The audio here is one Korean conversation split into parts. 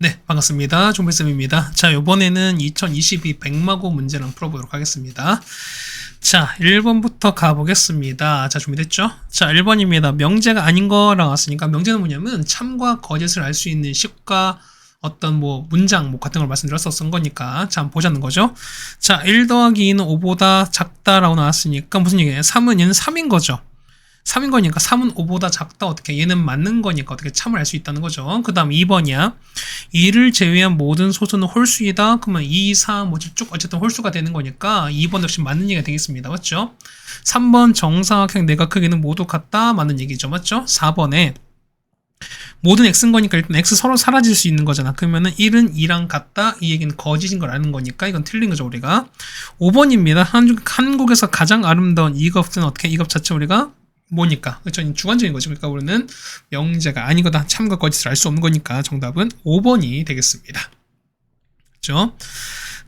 네, 반갑습니다. 종필쌤입니다. 자, 요번에는 2022 백마고 문제를 풀어보도록 하겠습니다. 자, 1번부터 가보겠습니다. 자, 준비됐죠? 자, 1번입니다. 명제가 아닌 거 나왔으니까 명제는 뭐냐면 참과 거짓을 알 수 있는 식과 어떤 문장 같은 걸 말씀드려서 쓴 거니까 자, 한번 보자는 거죠. 자, 1 더하기 2는 5보다 작다라고 나왔으니까 무슨 얘기예요? 3은 얘는 3인 거죠. 3인 거니까 3은 5보다 작다. 어떻게 얘는 맞는 거니까 어떻게 참을 알 수 있다는 거죠. 그 다음 2번이야. 2를 제외한 모든 소수는 홀수이다. 그러면 2, 4, 쭉 어쨌든 홀수가 되는 거니까 2번 역시 맞는 얘기가 되겠습니다. 맞죠? 3번 정사각형 내각 크기는 모두 같다. 맞는 얘기죠. 맞죠? 4번에 모든 x인 거니까 일단 x 서로 사라질 수 있는 거잖아. 그러면은 1은 2랑 같다. 이 얘기는 거짓인 걸 아는 거니까 이건 틀린 거죠, 우리가. 5번입니다. 한국에서 가장 아름다운 이 값은 어떻게 이 값 자체 우리가 뭐니까? 그렇죠? 주관적인 거죠. 그러니까 우리는 명제가 아니거나 참과 거짓을 알 수 없는 거니까 정답은 5번이 되겠습니다. 그렇죠?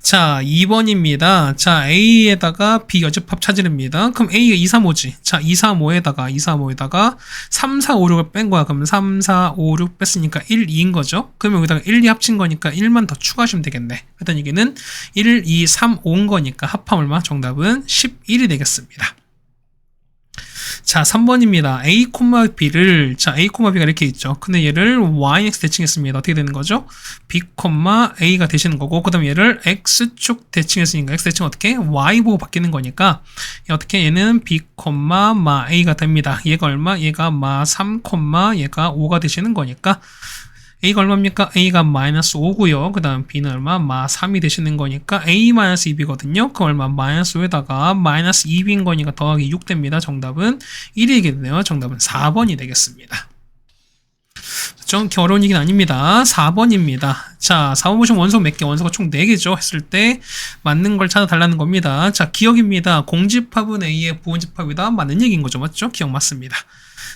자, 2번입니다. 자, A에다가 B 여집합 찾으랍니다. 그럼 A가 2, 3, 5지. 자, 2, 3, 5에다가 3, 4, 5, 6을 뺀 거야. 그러면 3, 4, 5, 6 뺐으니까 1, 2인 거죠. 그러면 여기다가 1, 2 합친 거니까 1만 더 추가하시면 되겠네. 그랬더니 얘기는 1, 2, 3, 5인 거니까 합함 얼마? 정답은 11이 되겠습니다. 자, 3번입니다. A, B를, 자, A, B가 이렇게 있죠. 근데 얘를 YX 대칭했습니다. 어떻게 되는 거죠? B, A가 되시는 거고, 그 다음에 얘를 X축 대칭했으니까, X 대칭 어떻게? Y 보고 바뀌는 거니까, 어떻게 얘는 B, A가 됩니다. 얘가 얼마? 얘가 3, 얘가 5가 되시는 거니까, A가 얼마입니까? A가 마이너스 5고요. 그 다음 B는 얼마? 3이 되시는 거니까 A 마이너스 2B거든요. 그 얼마? 마이너스 5에다가 마이너스 2B인 거니까 더하기 6 됩니다. 정답은 1이겠네요. 정답은 4번이 되겠습니다. 좀 어려운 얘기는 아닙니다. 4번입니다. 자, 4번 보시면 원소 몇 개? 원소가 총 4개죠. 했을 때 맞는 걸 찾아달라는 겁니다. 자, 기억입니다. 공집합은 A의 부분집합이다. 맞는 얘기인 거죠. 맞죠? 기억 맞습니다.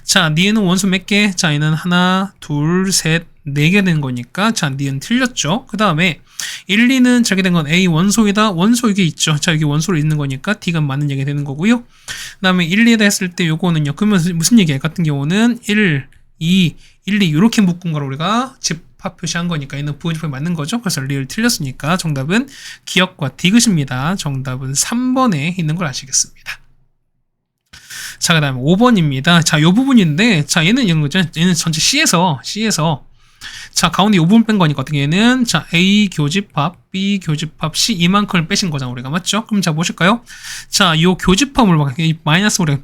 자, 니에는 원소 몇 개? 자, 얘는 하나, 둘, 셋, 4개 되는 거니까 자, 니은 틀렸죠. 그 다음에 1, 2는 저게 된 건 A 원소이다. 원소 이게 있죠. 자, 여기 원소로 있는 거니까 D가 맞는 얘기가 되는 거고요. 그 다음에 1, 2에다 했을 때 요거는요. 그러면 무슨 얘기예요? 같은 경우는 1, 2, 1, 2 이렇게 묶은 걸 우리가 집합 표시한 거니까 얘는 부분집합이 맞는 거죠. 그래서 리을 틀렸으니까 정답은 기억과 디귿입니다. 정답은 3번에 있는 걸 아시겠습니다. 자, 그 다음에 5번입니다. 자, 요 부분인데, 자, 얘는 이런 거죠. 얘는 전체 C에서, 자, 가운데 요 부분 뺀 거니까 어떻게 얘는, 자, A 교집합, B 교집합, C 이만큼을 빼신 거잖아, 우리가. 맞죠? 그럼 자, 보실까요? 자, 요 교집합을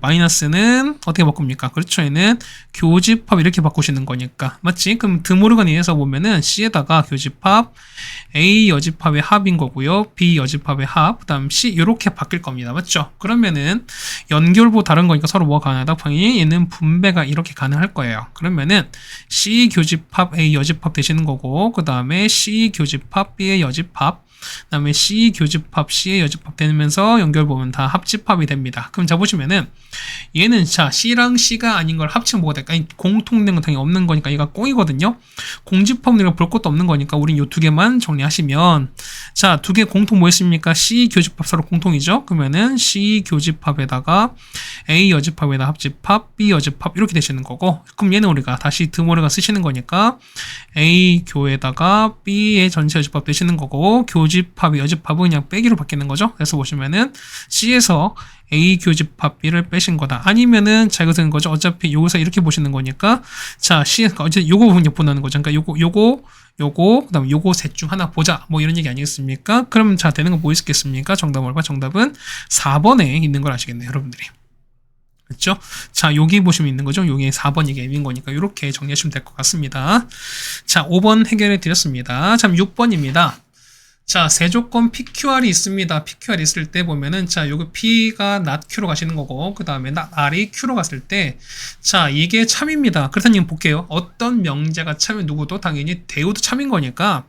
마이너스는 어떻게 바꿉니까? 그렇죠. 얘는 교집합 이렇게 바꾸시는 거니까. 맞지? 그럼 드모르간이에서 보면은 C에다가 교집합, A 여집합의 합인 거고요. B 여집합의 합, 그 다음 C 이렇게 바뀔 겁니다. 맞죠? 그러면은 연결부 다른 거니까 서로 뭐가 가능하다? 당연히 얘는 분배가 이렇게 가능할 거예요. 그러면은 C 교집합, A 여집합 되시는 거고, 그 다음에 C 교집합, B의 여집합, 그 다음에 C 교집합, C의 여집합 되면서 연결 보면 다 합집합이 됩니다. 그럼 자 보시면은 얘는 자 C랑 C가 아닌 걸 합치면 뭐가 될까? 공통된 건 당연히 없는 거니까 얘가 꽁이거든요. 공집합은 우리가 볼 것도 없는 거니까 우린 요 두 개만 정리하시면 자, 두 개 공통 뭐 있습니까? C 교집합 서로 공통이죠. 그러면은 C 교집합에다가 A 여집합에다 합집합, B 여집합 이렇게 되시는 거고, 그럼 얘는 우리가 다시 드모르간 쓰시는 거니까 A 교에다가 B의 전체 여집합 되시는 거고, 교집합, 여집합은 그냥 빼기로 바뀌는 거죠. 그래서 보시면은 C에서 A 교집합 B를 빼신 거다. 아니면은 자, 이거 되는 거죠. 어차피 여기서 이렇게 보시는 거니까 자, C에서 어쨌든 요거 부분 보는 거죠. 그러니까 요거, 그다음 요거 셋 중 하나 보자. 뭐 이런 얘기 아니겠습니까? 그럼 자, 되는 거 뭐 있겠습니까? 정답은 얼마? 정답은 4번에 있는 걸 아시겠네요, 여러분들이. 그렇죠? 자, 여기 보시면 있는 거죠. 여기 4번 이게 M인 거니까 이렇게 정리하시면 될 것 같습니다. 자, 5번 해결해 드렸습니다. 자, 6번입니다. 자, 세조건 PQR이 있습니다. PQR이 있을 때 보면은, 자, 요거 P가 not Q로 가시는 거고, 그 다음에 not R이 Q로 갔을 때, 자, 이게 참입니다. 그렇다면 볼게요. 어떤 명제가 참이 누구도 당연히 대우도 참인 거니까,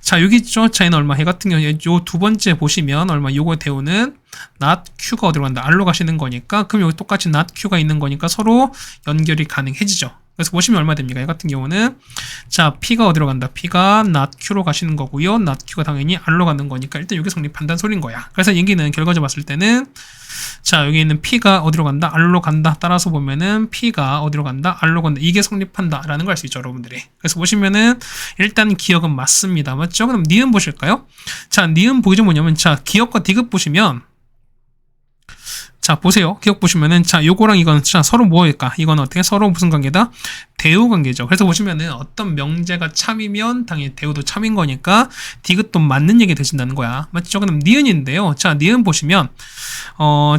자, 여기 있죠. 자, 얘는 얼마? 해 같은 경우에 요 두 번째 보시면 얼마? 요거 대우는 not Q가 어디로 간다? R로 가시는 거니까, 그럼 여기 똑같이 not Q가 있는 거니까 서로 연결이 가능해지죠. 그래서 보시면 얼마 됩니까? 이 같은 경우는 자 P가 어디로 간다? P가 not Q로 가시는 거고요. not Q가 당연히 R로 가는 거니까 일단 여기 성립한다는 소린 거야. 그래서 얘기는 결과적으로 봤을 때는 자 여기 있는 P가 어디로 간다? R로 간다. 따라서 보면은 P가 어디로 간다? R로 간다. 이게 성립한다 라는 걸 알 수 있죠, 여러분들이. 그래서 보시면은 일단 기억은 맞습니다. 맞죠? 그럼 니은 보실까요? 자 니은 보기 전 뭐냐면 자 기억과 디귿 보시면 자 보세요. 기억 보시면은 자 요거랑 이건 자 서로 뭐일까? 이건 어떻게 서로 무슨 관계다? 대우 관계죠. 그래서 보시면은 어떤 명제가 참이면 당연히 대우도 참인 거니까 디귿도 맞는 얘기 되신다는 거야. 맞죠? 그럼 니은인데요. 자 니은 보시면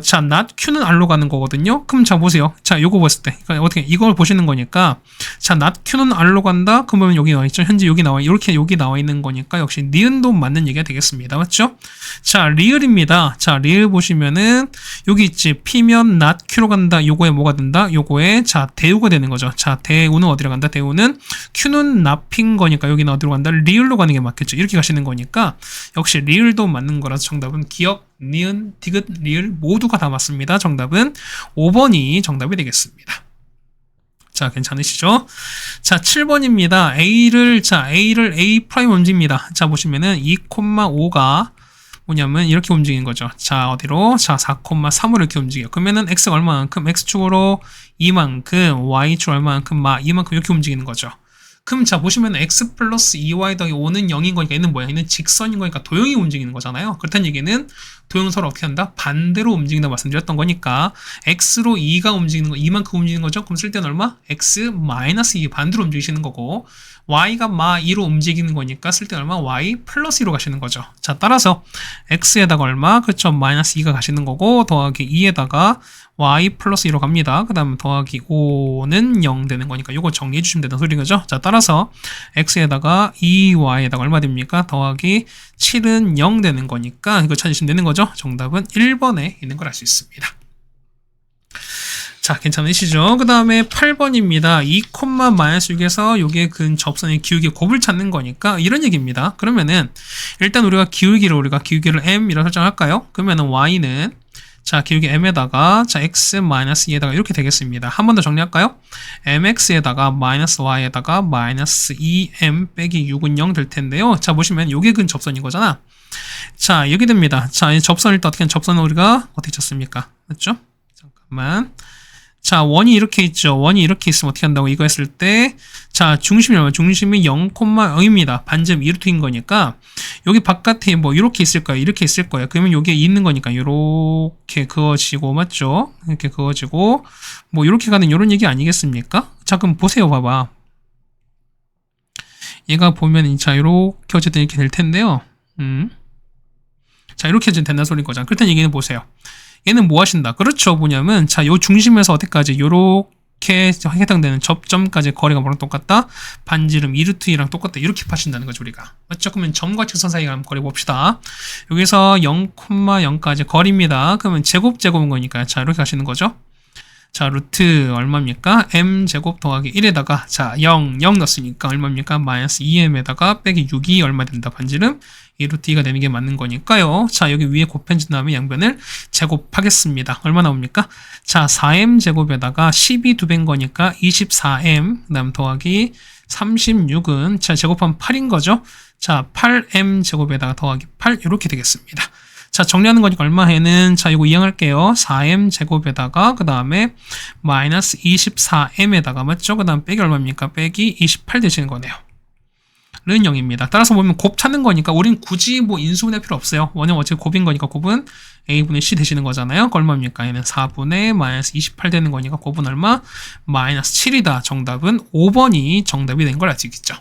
자 not Q는 R로 가는 거거든요. 그럼 자 보세요. 자 요거 봤을 때 그러니까 어떻게 이걸 보시는 거니까 자 not Q는 R로 간다. 그러면 여기 나와 있죠. 현재 여기 나와 이렇게 여기 나와 있는 거니까 역시 니은도 맞는 얘기가 되겠습니다. 맞죠? 자 리을입니다. 자 리을 보시면은 여기 있지. P면 not Q로 간다. 요거에 뭐가 된다? 요거에 자 대우가 되는 거죠. 자 대우는 어디로 간다? 대우는 Q는 not인 거니까 여기는 어디로 간다? 리을로 가는 게 맞겠죠. 이렇게 가시는 거니까 역시 리을도 맞는 거라서 정답은 기억, 니은, 디귿, 리을 모두가 다 맞습니다. 정답은 5번이 정답이 되겠습니다. 자, 괜찮으시죠? 자, 7번입니다. A를 A 프라임 움직입니다. 자, 보시면은 2,5가 뭐냐면 이렇게 움직이는 거죠. 자 어디로? 자 4,3으로 이렇게 움직여요. 그러면은 x가 얼마만큼? x축으로 이만큼, y축 얼마만큼? 이만큼 이렇게 움직이는 거죠. 그럼 자 보시면 x 플러스 2y 더하기 5는 0인 거니까 얘는 뭐야? 얘는 직선인 거니까 도형이 움직이는 거잖아요. 그렇다는 얘기는 도형서를 어떻게 한다? 반대로 움직인다고 말씀드렸던 거니까 x로 2가 움직이는 거 이만큼 움직이는 거죠. 그럼 쓸 때는 얼마? x 마이너스 2 반대로 움직이시는 거고 y가 2로 움직이는 거니까 쓸 때는 얼마? y 플러스 2로 가시는 거죠. 자 따라서 x에다가 얼마? 그쵸 마이너스 2가 가시는 거고 더하기 2에다가 y 플러스 2로 갑니다. 그 다음에 더하기 5는 0 되는 거니까 이거 정리해 주시면 되는 소리인 거죠. 자 따라서 x에다가 2y에다가 얼마 됩니까? 더하기 7은 0 되는 거니까 이거 찾으시면 되는 거죠. 정답은 1번에 있는 걸 알 수 있습니다. 자 괜찮으시죠? 그 다음에 8번입니다. 2,-6에서 요게 근 접선의 기울기 곱을 찾는 거니까 이런 얘기입니다. 그러면은 일단 우리가 기울기를 m이라고 설정할까요? 그러면은 y는 자 기울기 m에다가 자 x-2에다가 이렇게 되겠습니다. 한 번 더 정리할까요? mx에다가 마이너스 y에다가 마이너스 2m 빼기 6은 0 될 텐데요. 자 보시면 요게 근 접선인 거잖아. 자 이렇게 됩니다. 자 이 접선일 때 어떻게 접선을 우리가 어떻게 쳤습니까? 맞죠? 잠깐만. 자 원이 이렇게 있죠. 원이 이렇게 있으면 어떻게 한다고 이거 했을 때 자 중심이 얼마? 중심이 0,0입니다. 반점 2루트인 거니까 여기 바깥에 뭐 이렇게 있을 거예요. 이렇게 있을 거예요. 그러면 여기에 있는 거니까 이렇게 그어지고 맞죠? 이렇게 그어지고 뭐 이렇게 가는 이런 얘기 아니겠습니까? 자 그럼 보세요. 봐봐. 얘가 보면 자 이렇게 어쨌든 이렇게 될 텐데요. 자 이렇게 된다는 소리인 거잖아. 그렇다는 얘기는 보세요. 얘는 뭐 하신다? 그렇죠. 뭐냐면 자 요 중심에서 어디까지 요렇게 해당되는 접점까지 거리가 뭐랑 똑같다? 반지름 2루트2랑 똑같다. 이렇게 파신다는 거죠 우리가. 맞죠? 그러면 점과 직선 사이에 가는 거리 봅시다. 여기서 0,0까지 거리입니다. 그러면 제곱은 거니까 자 이렇게 가시는 거죠. 자 루트 얼마입니까? m제곱 더하기 1에다가 자 0 넣었으니까 얼마입니까? 마이너스 2m에다가 빼기 6이 얼마 된다? 반지름 2루트 2가 되는 게 맞는 거니까요. 자 여기 위에 곱해준 다음에 양변을 제곱하겠습니다. 얼마 나옵니까? 자 4m 제곱에다가 12 두 배인 거니까 24m 그 다음 더하기 36은 자 제곱하면 8인 거죠. 자 8m 제곱에다가 더하기 8 이렇게 되겠습니다. 자 정리하는 거니까 얼마 해는 자 이거 이항할게요. 4m 제곱에다가 그 다음에 마이너스 24m에다가 맞죠? 그 다음 빼기 얼마입니까? 빼기 28 되시는 거네요. 는 0입니다. 따라서 보면 곱 찾는 거니까 우린 굳이 뭐 인수분해 필요 없어요. 원형 어차피 곱인 거니까 곱은 a분의 c 되시는 거잖아요. 그 얼마입니까? 얘는 4분의 마이너스 28 되는 거니까 곱은 얼마? 마이너스 7이다. 정답은 5번이 정답이 된 걸 알 수 있겠죠.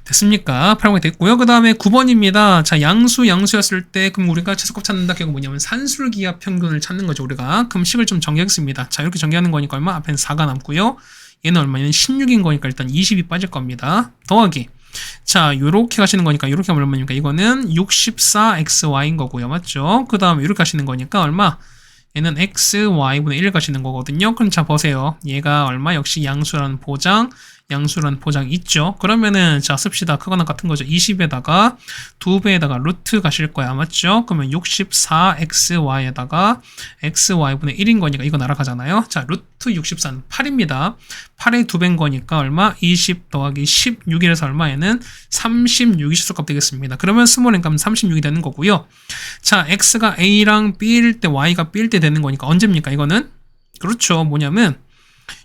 됐습니까? 8번이 됐고요. 그 다음에 9번입니다. 자, 양수였을 때, 그럼 우리가 최소값 찾는다. 결국 뭐냐면 산술기압 평균을 찾는 거죠, 우리가. 그럼 식을 좀 정리하겠습니다. 자, 이렇게 정리하는 거니까 얼마? 앞에는 4가 남고요. 얘는 얼마? 얘는 16인 거니까 일단 20이 빠질 겁니다. 더하기. 자, 요렇게 가시는 거니까, 요렇게 하면 얼마입니까? 이거는 64xy인 거고요. 맞죠? 그 다음에 요렇게 가시는 거니까 얼마? 얘는 x, y분의 1 가시는 거거든요. 그럼 자, 보세요. 얘가 얼마? 역시 양수라는 보장. 양수라는 보장이 있죠. 그러면은 자 씁시다. 그거랑 같은 거죠. 20에다가 2배에다가 루트 가실 거야. 맞죠? 그러면 64xy에다가 xy분의 1인 거니까 이거 날아가잖아요. 자 루트 64는 8입니다. 8의 2배인 거니까 얼마? 20 더하기 16이라서 얼마에는 36이 실수값 되겠습니다. 그러면 스몰 n값은 36이 되는 거고요. 자 x가 a랑 b일 때 y가 b일 때 되는 거니까 언제입니까? 이거는 그렇죠. 뭐냐면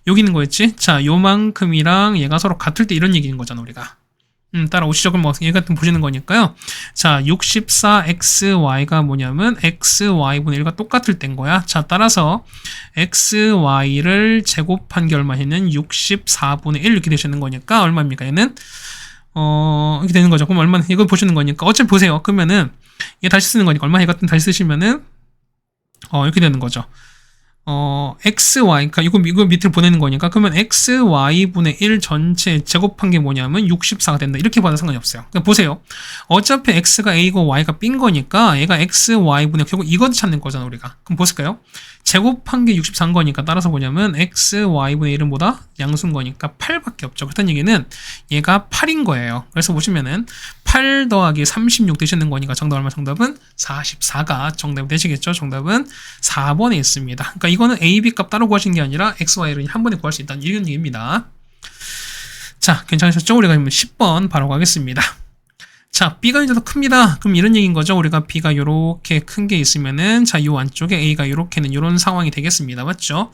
여기 있는 거였지? 자, 요만큼이랑 얘가 서로 같을 때 이런 얘기인 거잖아, 우리가. 따라오시죠. 그럼 얘 같은 보시는 거니까요. 자, 64xy가 뭐냐면 xy분의 1과 똑같을 때인 거야. 자, 따라서 xy를 제곱한 게 얼마냐면 64분의 1 이렇게 되시는 거니까 얼마입니까? 얘는 이렇게 되는 거죠. 그럼 얼마나 이걸 보시는 거니까 어차피 보세요. 그러면은 얘 다시 쓰는 거니까 얼마 얘 같은 다시 쓰시면은 이렇게 되는 거죠. xy, 그러니까 이거 밑으로 보내는 거니까, 그러면 xy분의 1 전체 제곱한 게 뭐냐면 64가 된다. 이렇게 봐도 상관이 없어요. 그러니까 보세요. 어차피 x가 a고 y가 b인 거니까 얘가 xy분의 결국 이거 찾는 거잖아, 우리가. 그럼 보실까요? 제곱한 게 64인 거니까 따라서 뭐냐면 xy분의 1은 뭐다? 양수인 거니까 8밖에 없죠. 그렇다는 얘기는 얘가 8인 거예요. 그래서 보시면은 8 더하기 36 되시는 거니까 정답 얼마? 정답은 44가 정답이 되시겠죠? 정답은 4번에 있습니다. 그러니까 이거는 a, b 값 따로 구하신 게 아니라 x, y를 한 번에 구할 수 있다는 이런 얘기입니다. 자, 괜찮으셨죠? 우리가 10번 바로 가겠습니다. 자, b가 이제 더 큽니다. 그럼 이런 얘기인 거죠. 우리가 b가 이렇게 큰 게 있으면은 자, 요 안쪽에 a가 이렇게는 이런 상황이 되겠습니다. 맞죠?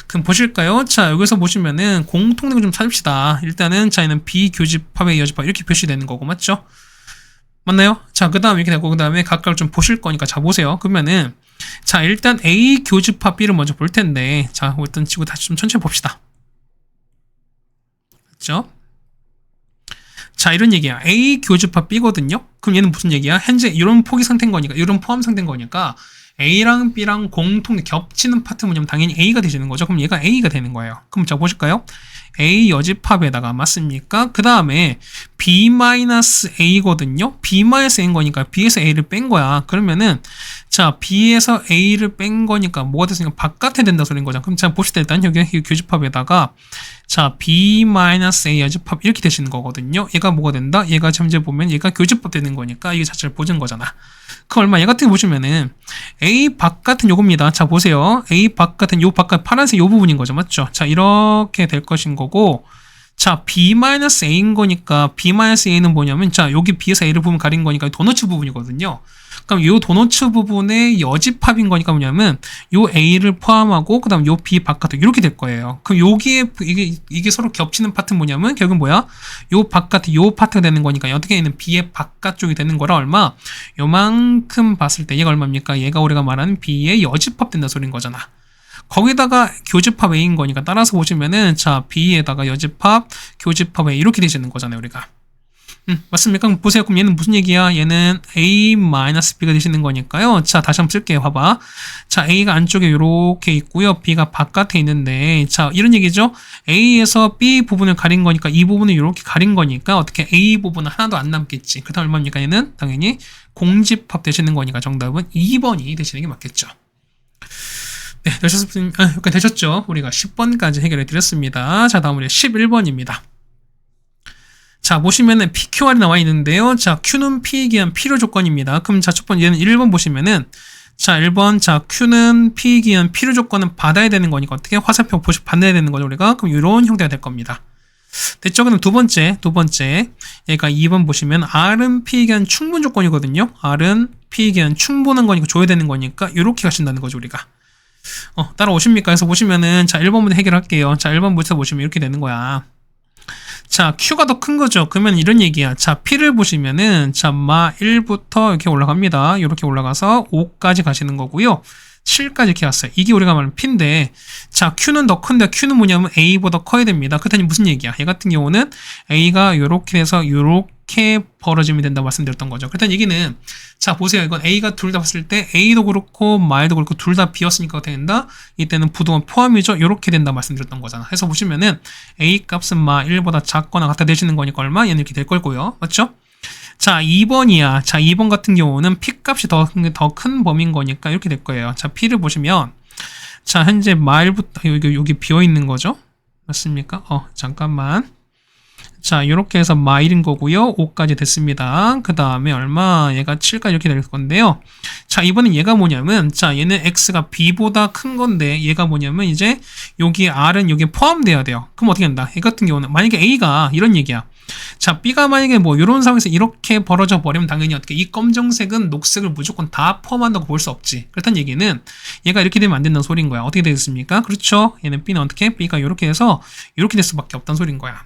그럼 보실까요? 자, 여기서 보시면은 공통된 거 좀 찾읍시다. 일단은 자, 얘는 비교집합의 여집합 이렇게 표시되는 거고, 맞죠? 맞나요? 자, 그 다음에 이렇게 되고, 그 다음에 각각을 좀 보실 거니까 자, 보세요. 그러면은 자, 일단 a 교집합 b를 먼저 볼 텐데, 자, 일단 치고 다시 좀 천천히 봅시다. 맞죠? 자, 이런 얘기야. A 교집합 B거든요? 그럼 얘는 무슨 얘기야? 현재 이런 포기 상태인 거니까, 이런 포함 상태인 거니까, A랑 B랑 공통 겹치는 파트 뭐냐면 당연히 A가 되시는 거죠. 그럼 얘가 A가 되는 거예요. 그럼 자, 보실까요? A 여집합에다가 맞습니까? 그 다음에 B-A거든요? B-A인 거니까 B에서 A를 뺀 거야. 그러면은, 자, B에서 A를 뺀 거니까 뭐가 됐으니까 바깥에 된다 소리인 거죠. 그럼 자, 봅시다. 일단 여기 교집합에다가 자, B-A 여집합 이렇게 되시는 거거든요. 얘가 뭐가 된다? 얘가 현재 보면 얘가 교집합 되는 거니까 이게 자체를 보는 거잖아. 그 얼마? 얘 같은 거 보시면은 A 바깥은 요겁니다. 자, 보세요. A 바깥은 요 바깥 파란색 요 부분인 거죠. 맞죠? 자, 이렇게 될 것인 거고, 자, B-A인 거니까 B-A는 뭐냐면 자, 여기 B에서 A를 부분 가린 거니까 도너츠 부분이거든요. 그럼 요 도너츠 부분의 여집합인 거니까 뭐냐면 요 A를 포함하고 그다음 요 B 바깥으로 이렇게 될 거예요. 그럼 여기에 이게 서로 겹치는 파트는 뭐냐면 결국은 뭐야? 요 바깥에 요 파트가 되는 거니까 어떻게 얘는 B의 바깥쪽이 되는 거라 얼마? 요만큼 봤을 때 얘가 얼마입니까? 얘가 우리가 말하는 B의 여집합 된다 소리인 거잖아. 거기다가 교집합 A인 거니까 따라서 보시면은 자, B에다가 여집합, 교집합 A 이렇게 되시는 거잖아요, 우리가. 맞습니까? 그럼 보세요. 그럼 얘는 무슨 얘기야? 얘는 A-B가 되시는 거니까요. 자, 다시 한번 쓸게요. 봐봐. 자, A가 안쪽에 이렇게 있고요. B가 바깥에 있는데, 자, 이런 얘기죠? A에서 B 부분을 가린 거니까 이 부분을 이렇게 가린 거니까 어떻게 A 부분은 하나도 안 남겠지. 그 다음 얼마입니까? 얘는 당연히 공집합 되시는 거니까 정답은 2번이 되시는 게 맞겠죠. 네, 여기까지 되셨죠? 우리가 10번까지 해결해 드렸습니다. 자, 다음 우리 11번입니다. 자, 보시면은 PQR이 나와 있는데요. 자, Q는 P에 기한 필요 조건입니다. 그럼 자, 첫 번째 얘는 1번 보시면은 자, 1번 자, Q는 P에 기한 필요 조건은 받아야 되는 거니까 어떻게 화살표 받아야 되는 거죠, 우리가? 그럼 이런 형태가 될 겁니다. 됐죠? 그럼 두 번째 얘가 2번 보시면 R은 P에 기한 충분 조건이거든요. R은 P에 기한 충분한 거니까 줘야 되는 거니까 이렇게 가신다는 거죠, 우리가. 따라오십니까? 그래서 보시면은 자, 1번부터 해결할게요. 자, 1번부터 보시면 이렇게 되는 거야. 자, Q가 더 큰 거죠. 그러면 이런 얘기야. 자, P를 보시면은 자, 1부터 이렇게 올라갑니다. 이렇게 올라가서 5까지 가시는 거고요. 7까지 이렇게 왔어요. 이게 우리가 말하는 P인데, 자, Q는 더 큰데 Q는 뭐냐면 A보다 커야 됩니다. 그렇다니 무슨 얘기야? 얘 같은 경우는 A가 요렇게 돼서 요렇게 벌어지면 된다고 말씀드렸던 거죠. 그렇다는 얘기는 자, 보세요. 이건 A가 둘 다 봤을 때 A도 그렇고 말도 그렇고 둘 다 비었으니까 된다. 이때는 부동은 포함이죠. 이렇게 된다 말씀드렸던 거잖아. 해서 보시면은 A 값은 1보다 작거나 같아 되시는 거니까 얼마? 얘는 이렇게 될 거고요. 맞죠? 자, 2번이야. 자, 2번 같은 경우는 P 값이 더 큰 범위인 거니까 이렇게 될 거예요. 자, P를 보시면 자, 현재 말부터 여기 비어 있는 거죠. 맞습니까? 잠깐만. 자, 이렇게 해서 마일인 거고요. 5까지 됐습니다. 그 다음에 얼마? 얘가 7까지 이렇게 될 건데요. 자, 이번엔 얘가 뭐냐면, 자, 얘는 x가 b보다 큰 건데, 얘가 뭐냐면, 이제, 여기 r은 여기에 포함돼야 돼요. 그럼 어떻게 한다? 이 같은 경우는, 만약에 a가, 이런 얘기야. 자, b가 만약에 뭐, 이런 상황에서 이렇게 벌어져 버리면 당연히 어떻게, 이 검정색은 녹색을 무조건 다 포함한다고 볼 수 없지. 그렇다는 얘기는, 얘가 이렇게 되면 안 된다는 소리인 거야. 어떻게 되겠습니까? 그렇죠? 얘는 b는 어떻게? b가 이렇게 해서, 이렇게 될 수밖에 없다는 소리인 거야.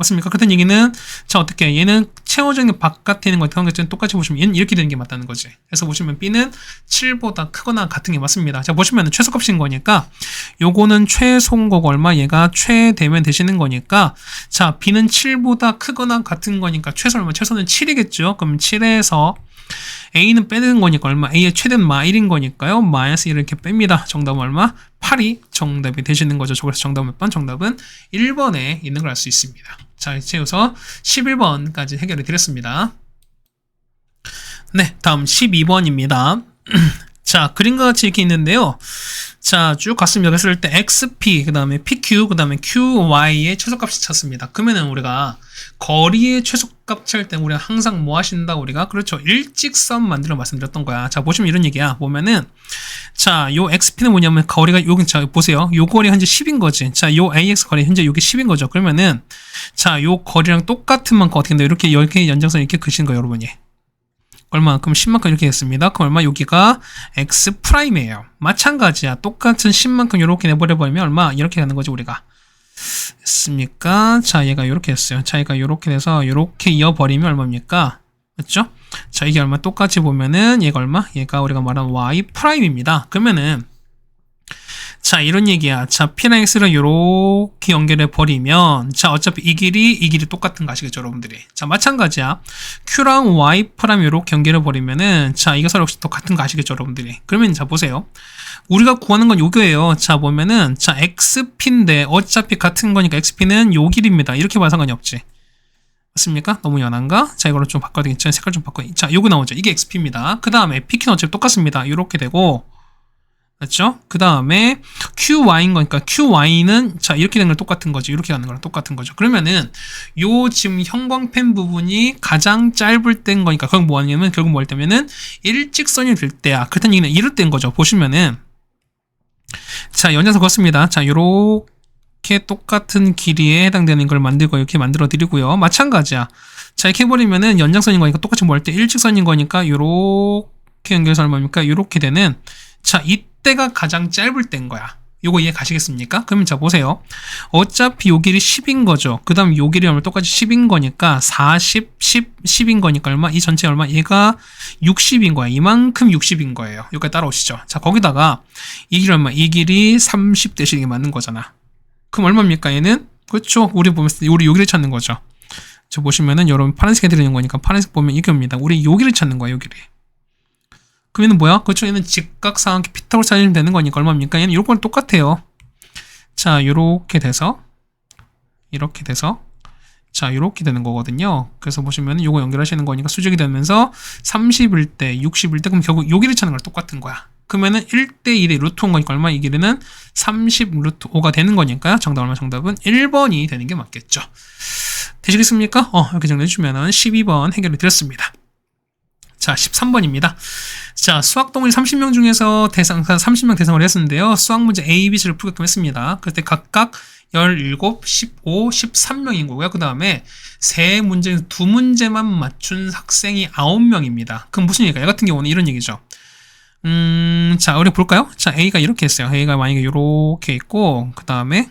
맞습니까? 그렇다는 얘기는 자 어떻게 얘는 채워져 있는 바깥에 있는 거랑 똑같이 보시면 얘는 이렇게 되는 게 맞다는 거지. 그래서 보시면 b는 7보다 크거나 같은 게 맞습니다. 자 보시면 최소값인 거니까 요거는 최소인 거고 얼마 얘가 최되면 되시는 거니까 자 b는 7보다 크거나 같은 거니까 최소 얼마? 최소는 7이겠죠. 그럼 7에서 a는 빼는 거니까 얼마? a의 최대는 마일인 거니까요. 마이너스 1을 이렇게 뺍니다. 정답은 얼마? 8이 정답이 되시는 거죠. 그래서 정답은 몇 번? 정답은 1번에 있는 걸 알 수 있습니다. 자, 이제 여기서 11번까지 해결해 드렸습니다. 네, 다음 12번입니다. 자, 그림과 같이 이렇게 있는데요. 자, 쭉 갔으면 여기 했을 때 XP, 그 다음에 PQ, 그 다음에 QY의 최소값이 찾습니다. 그러면은 우리가 거리의 최소값 찾을 때 우리가 항상 뭐 하신다? 우리가 그렇죠. 일직선 만들어 말씀드렸던 거야. 자, 보시면 이런 얘기야. 보면은 자, 요 XP는 뭐냐면 거리가 여기 자 보세요. 요 거리 현재 10인 거지. 자, 요 AX 거리 현재 여기 10인 거죠. 그러면은 자, 요 거리랑 똑같은 만큼 어떻게 된다? 이렇게 연장선 이렇게 그시는 거예요, 여러분이. 얼마만큼 10만큼 이렇게 됐습니다. 그럼 얼마? 여기가 x 프라임이에요. 마찬가지야. 똑같은 10만큼 이렇게 내버려버리면 얼마? 이렇게 가는 거죠, 우리가. 됐습니까? 자, 얘가 이렇게 됐어요. 자, 얘가 이렇게 돼서 이렇게 이어버리면 얼마입니까? 맞죠? 자, 이게 얼마? 똑같이 보면은 얘가 얼마? 얘가 우리가 말하는 y 프라임입니다. 그러면은 자, 이런 얘기야. 자, P랑 X를 이렇게 연결해 버리면 자, 어차피 이 길이 똑같은 거 아시겠죠, 여러분들이? 자, 마찬가지야. Q랑 Y 프라임 이렇게 연결해 버리면은 자, 이거 서로 역시 똑같은 거 아시겠죠, 여러분들이? 그러면 자, 보세요. 우리가 구하는 건 요거예요. 자, 보면은 자, XP인데 어차피 같은 거니까 XP는 요 길입니다. 이렇게 봐도 상관이 없지. 맞습니까? 너무 연한가? 자, 이거를 좀 바꿔야 되겠죠. 색깔 좀 바꿔야. 자, 요거 나오죠. 이게 XP입니다. 그 다음에 PQ는 어차피 똑같습니다. 이렇게 되고 맞죠? 그 다음에 QY인 거니까 QY는 자 이렇게 되는 건 똑같은 거죠. 이렇게 가는 거랑 똑같은 거죠. 그러면은 요 지금 형광펜 부분이 가장 짧을 때인 거니까 그건 뭐 하냐면 결국 뭐 할 때면은 일직선이 될 때야. 그렇다는 얘기는 이럴 때인 거죠. 보시면은 자 연장선 그렇습니다. 자 요렇게 똑같은 길이에 해당되는 걸 만들고 이렇게 만들어 드리고요. 마찬가지야. 자 이렇게 해버리면은 연장선인 거니까 똑같이 뭐 할 때 일직선인 거니까 요렇게 연결해서 얼마입니까? 요렇게 되는 자 이때가 가장 짧을 때인 거야. 요거 이해 가시겠습니까? 그러면 자 보세요. 어차피 요 길이 10인 거죠. 그 다음 요 길이 얼마 똑같이 10인 거니까 40, 10, 10인 거니까 얼마? 이 전체 얼마? 얘가 60인 거야. 이만큼 60인 거예요. 여기까지 따라오시죠. 자 거기다가 이 길이 얼마? 이 길이 30 대시는 게 맞는 거잖아. 그럼 얼마입니까? 얘는? 그렇죠. 우리 보면 우리 요 길을 찾는 거죠. 저 보시면은 여러분 파란색 해드리는 거니까 파란색 보면 이겁니다. 우리 요 길을 찾는 거야. 요 길이. 그러면 뭐야? 그렇죠. 얘는 직각삼각형 피타고라스 찾으면 되는 거니까 얼마입니까? 얘는 요거랑 똑같아요. 자, 요렇게 돼서 이렇게 돼서 자, 요렇게 되는 거거든요. 그래서 보시면 요거 연결하시는 거니까 수직이 되면서 30일 때, 60일 때 그럼 결국 요 길을 찾는 거랑 똑같은 거야. 그러면은 1대1의 루트 5인 거니까 얼마? 이 길이는 30 루트 5가 되는 거니까요. 정답 얼마? 정답은 1번이 되는 게 맞겠죠. 되시겠습니까? 이렇게 정리해주면은 12번 해결을 드렸습니다. 자, 13번입니다. 자, 수학 동일 30명 중에서 30명 대상을 했었는데요. 수학 문제 A, B, C를 풀게끔 했습니다. 그때 각각 17, 15, 13명인 거고요. 그 다음에 세 문제, 두 문제만 맞춘 학생이 9명입니다. 그럼 무슨 얘기일까요? 같은 경우는 이런 얘기죠. 자, 우리 볼까요? 자, A가 이렇게 했어요. A가 만약에 이렇게 있고, 그 다음에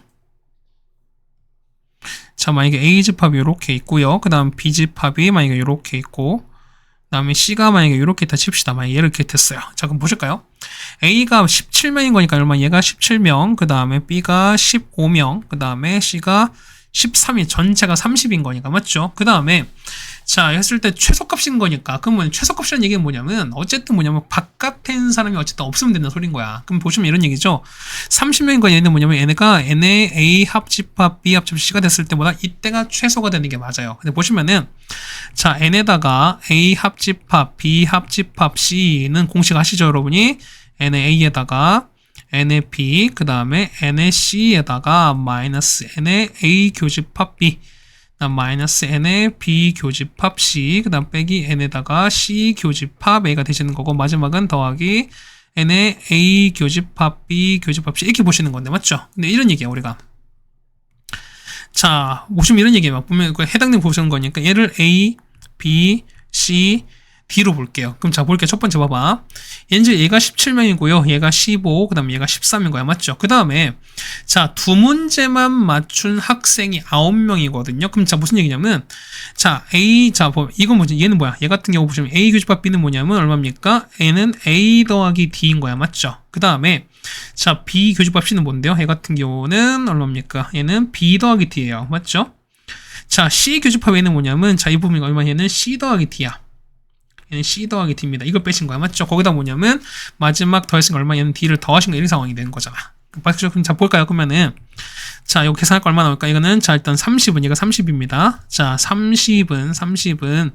자, 만약에 A 집합이 이렇게 있고요. 그 다음 B 집합이 만약에 이렇게 있고, 그 다음에 C가 만약에 이렇게 있다 칩시다. 만약에 얘를 이렇게 됐어요. 자, 그럼 보실까요? A가 17명인 거니까 얼마? 얘가 17명, 그 다음에 B가 15명, 그 다음에 C가 13이 전체가 30인 거니까, 맞죠? 그 다음에, 자, 했을 때 최소값인 거니까, 그러면 최소값이라는 얘기는 뭐냐면, 어쨌든 뭐냐면, 바깥에 있는 사람이 어쨌든 없으면 된다는 소린 거야. 그럼 보시면 이런 얘기죠. 30명인 거 얘는 뭐냐면, 얘네가 N의 A 합집합, B 합집합 C가 됐을 때보다 이때가 최소가 되는 게 맞아요. 근데 보시면은, 자, N에다가 A 합집합, B 합집합 C는 공식 아시죠, 여러분이? N의 A에다가 N의 B, 그 다음에 N의 C에다가 마이너스 N의 A 교집합 B. 그다음 마이너스 n에 b 교집합 c, 그다음 빼기 n에다가 c 교집합 a가 되시는 거고, 마지막은 더하기 n에 a 교집합 b 교집합 c 이렇게 보시는 건데, 맞죠? 근데 이런 얘기야 우리가. 자, 보시면 이런 얘기예요. 보면 해당된 보시는 거니까 얘를 a, b, c, d로 볼게요. 그럼 자, 볼게요. 첫 번째 봐봐. 얘가 17명이고요. 얘가 15, 그 다음에 얘가 13인 거야. 맞죠? 그 다음에, 자, 두 문제만 맞춘 학생이 9명이거든요. 그럼 자, 무슨 얘기냐면, 자, 이건 뭐지? 얘는 뭐야? 얘 같은 경우 보시면 A 교집합 B는 뭐냐면 얼마입니까? N은 A 더하기 D인 거야. 맞죠? 그 다음에, 자, B 교집합 C는 뭔데요? 얘 같은 경우는 얼마입니까? 얘는 B 더하기 D예요. 맞죠? 자, C 교집합 A는 뭐냐면, 자, 이 부분이 얼마? 얘는 C 더하기 D야. 얘는 C 더하기 D입니다. 이걸 빼신 거야. 맞죠? 거기다 뭐냐면 마지막 더했으니까 얼마? 얘는 D를 더하신 거 이런 상황이 되는 거잖아. 그럼 자, 볼까요? 그러면은 자, 이거 계산할 거 얼마 나올까? 이거는 자, 일단 30은 얘가 30입니다. 자, 30은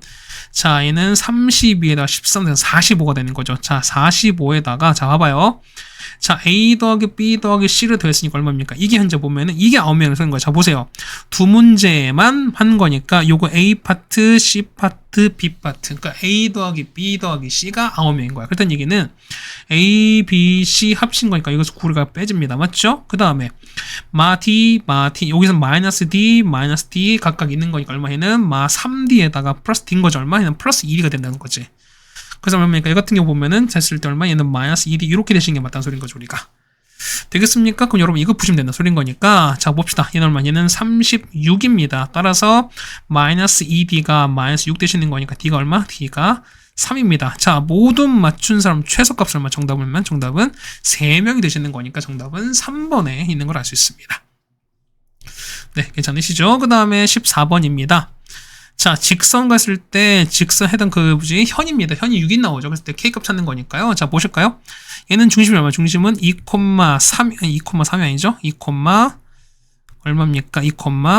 자, 얘는 32에다가 13 돼서 45가 되는 거죠. 자, 45에다가 자, 봐봐요. 자, A 더하기 B 더하기 C를 더했으니까 얼마입니까? 이게 현재 보면은 이게 9명을 쓰는 거예요. 자, 보세요. 두 문제만 한 거니까 요거 A 파트, C 파트, B 파트. 그러니까 A 더하기 B 더하기 C가 9명인 거야. 그랬던 얘기는 A, B, C 합친 거니까 여기서 9가 빼집니다. 맞죠? 그 다음에 마 D, 여기서 마이너스 D, 마이너스 D 각각 있는 거니까 얼마에는 마 3D에다가 플러스 D인 거죠. 얼마에는 플러스 2D가 된다는 거지. 그래서 얼마입니까? 이 같은 경우 보면은 됐을 때 얼마? 얘는 마이너스 2D 이렇게 되시는 게 맞다는 소리인 거죠, 우리가. 되겠습니까? 그럼 여러분 이거 푸시면 된다는 소리인 거니까 자, 봅시다. 얘는 얼마? 얘는 36입니다. 따라서 마이너스 2D가 마이너스 6 되시는 거니까 D가 얼마? D가 3입니다. 자, 모든 맞춘 사람 최소값을 얼마? 정답은 3명이 되시는 거니까 정답은 3번에 있는 걸 알 수 있습니다. 네, 괜찮으시죠? 그 다음에 14번입니다. 자, 직선 갔을 때 직선 해당 현입니다. 현이 6이 나오죠. 그랬을 때 K값 찾는 거니까요. 자, 보실까요? 얘는 중심이 얼마? 중심은 2,3이 아니죠? 2, 얼마입니까? 2,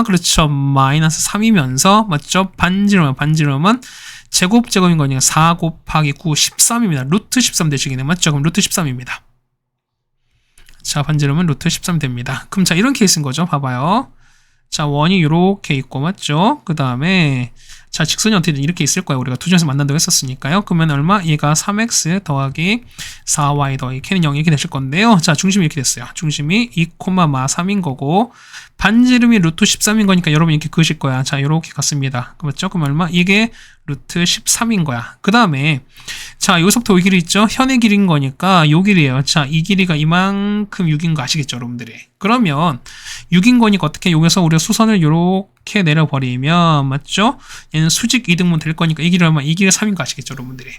그렇죠. 마이너스 3이면서 맞죠? 반지름은 제곱인 거니까 4 곱하기 9, 13입니다. 루트 13 되시겠네. 맞죠? 그럼 루트 13입니다. 자, 반지름은 루트 13 됩니다. 그럼 자, 이런 케이스인 거죠. 봐봐요. 자, 원이 이렇게 있고, 맞죠? 그 다음에, 자, 직선이 어떻게든 이렇게 있을 거예요. 우리가 두 점에서 만난다고 했었으니까요. 그러면 얼마? 얘가 3x 더하기 4y 더하기 k는 0 이렇게 되실 건데요. 자, 중심이 이렇게 됐어요. 중심이 2, 3인 거고, 반지름이 루트 13인 거니까 여러분 이렇게 그으실 거야. 자, 이렇게 갔습니다. 맞죠? 그럼 얼마? 이게 루트 13인 거야. 그 다음에, 자, 여기서부터 이 길이 있죠? 현의 길인 거니까 요 길이에요. 자, 이 길이가 이만큼 6인 거 아시겠죠, 여러분들이? 그러면 6인 거니까 어떻게 여기서 우리가 수선을 요렇게 내려버리면, 맞죠? 얘는 수직 이등분 될 거니까 이 길이 얼마? 이 길이가 3인 거 아시겠죠, 여러분들이?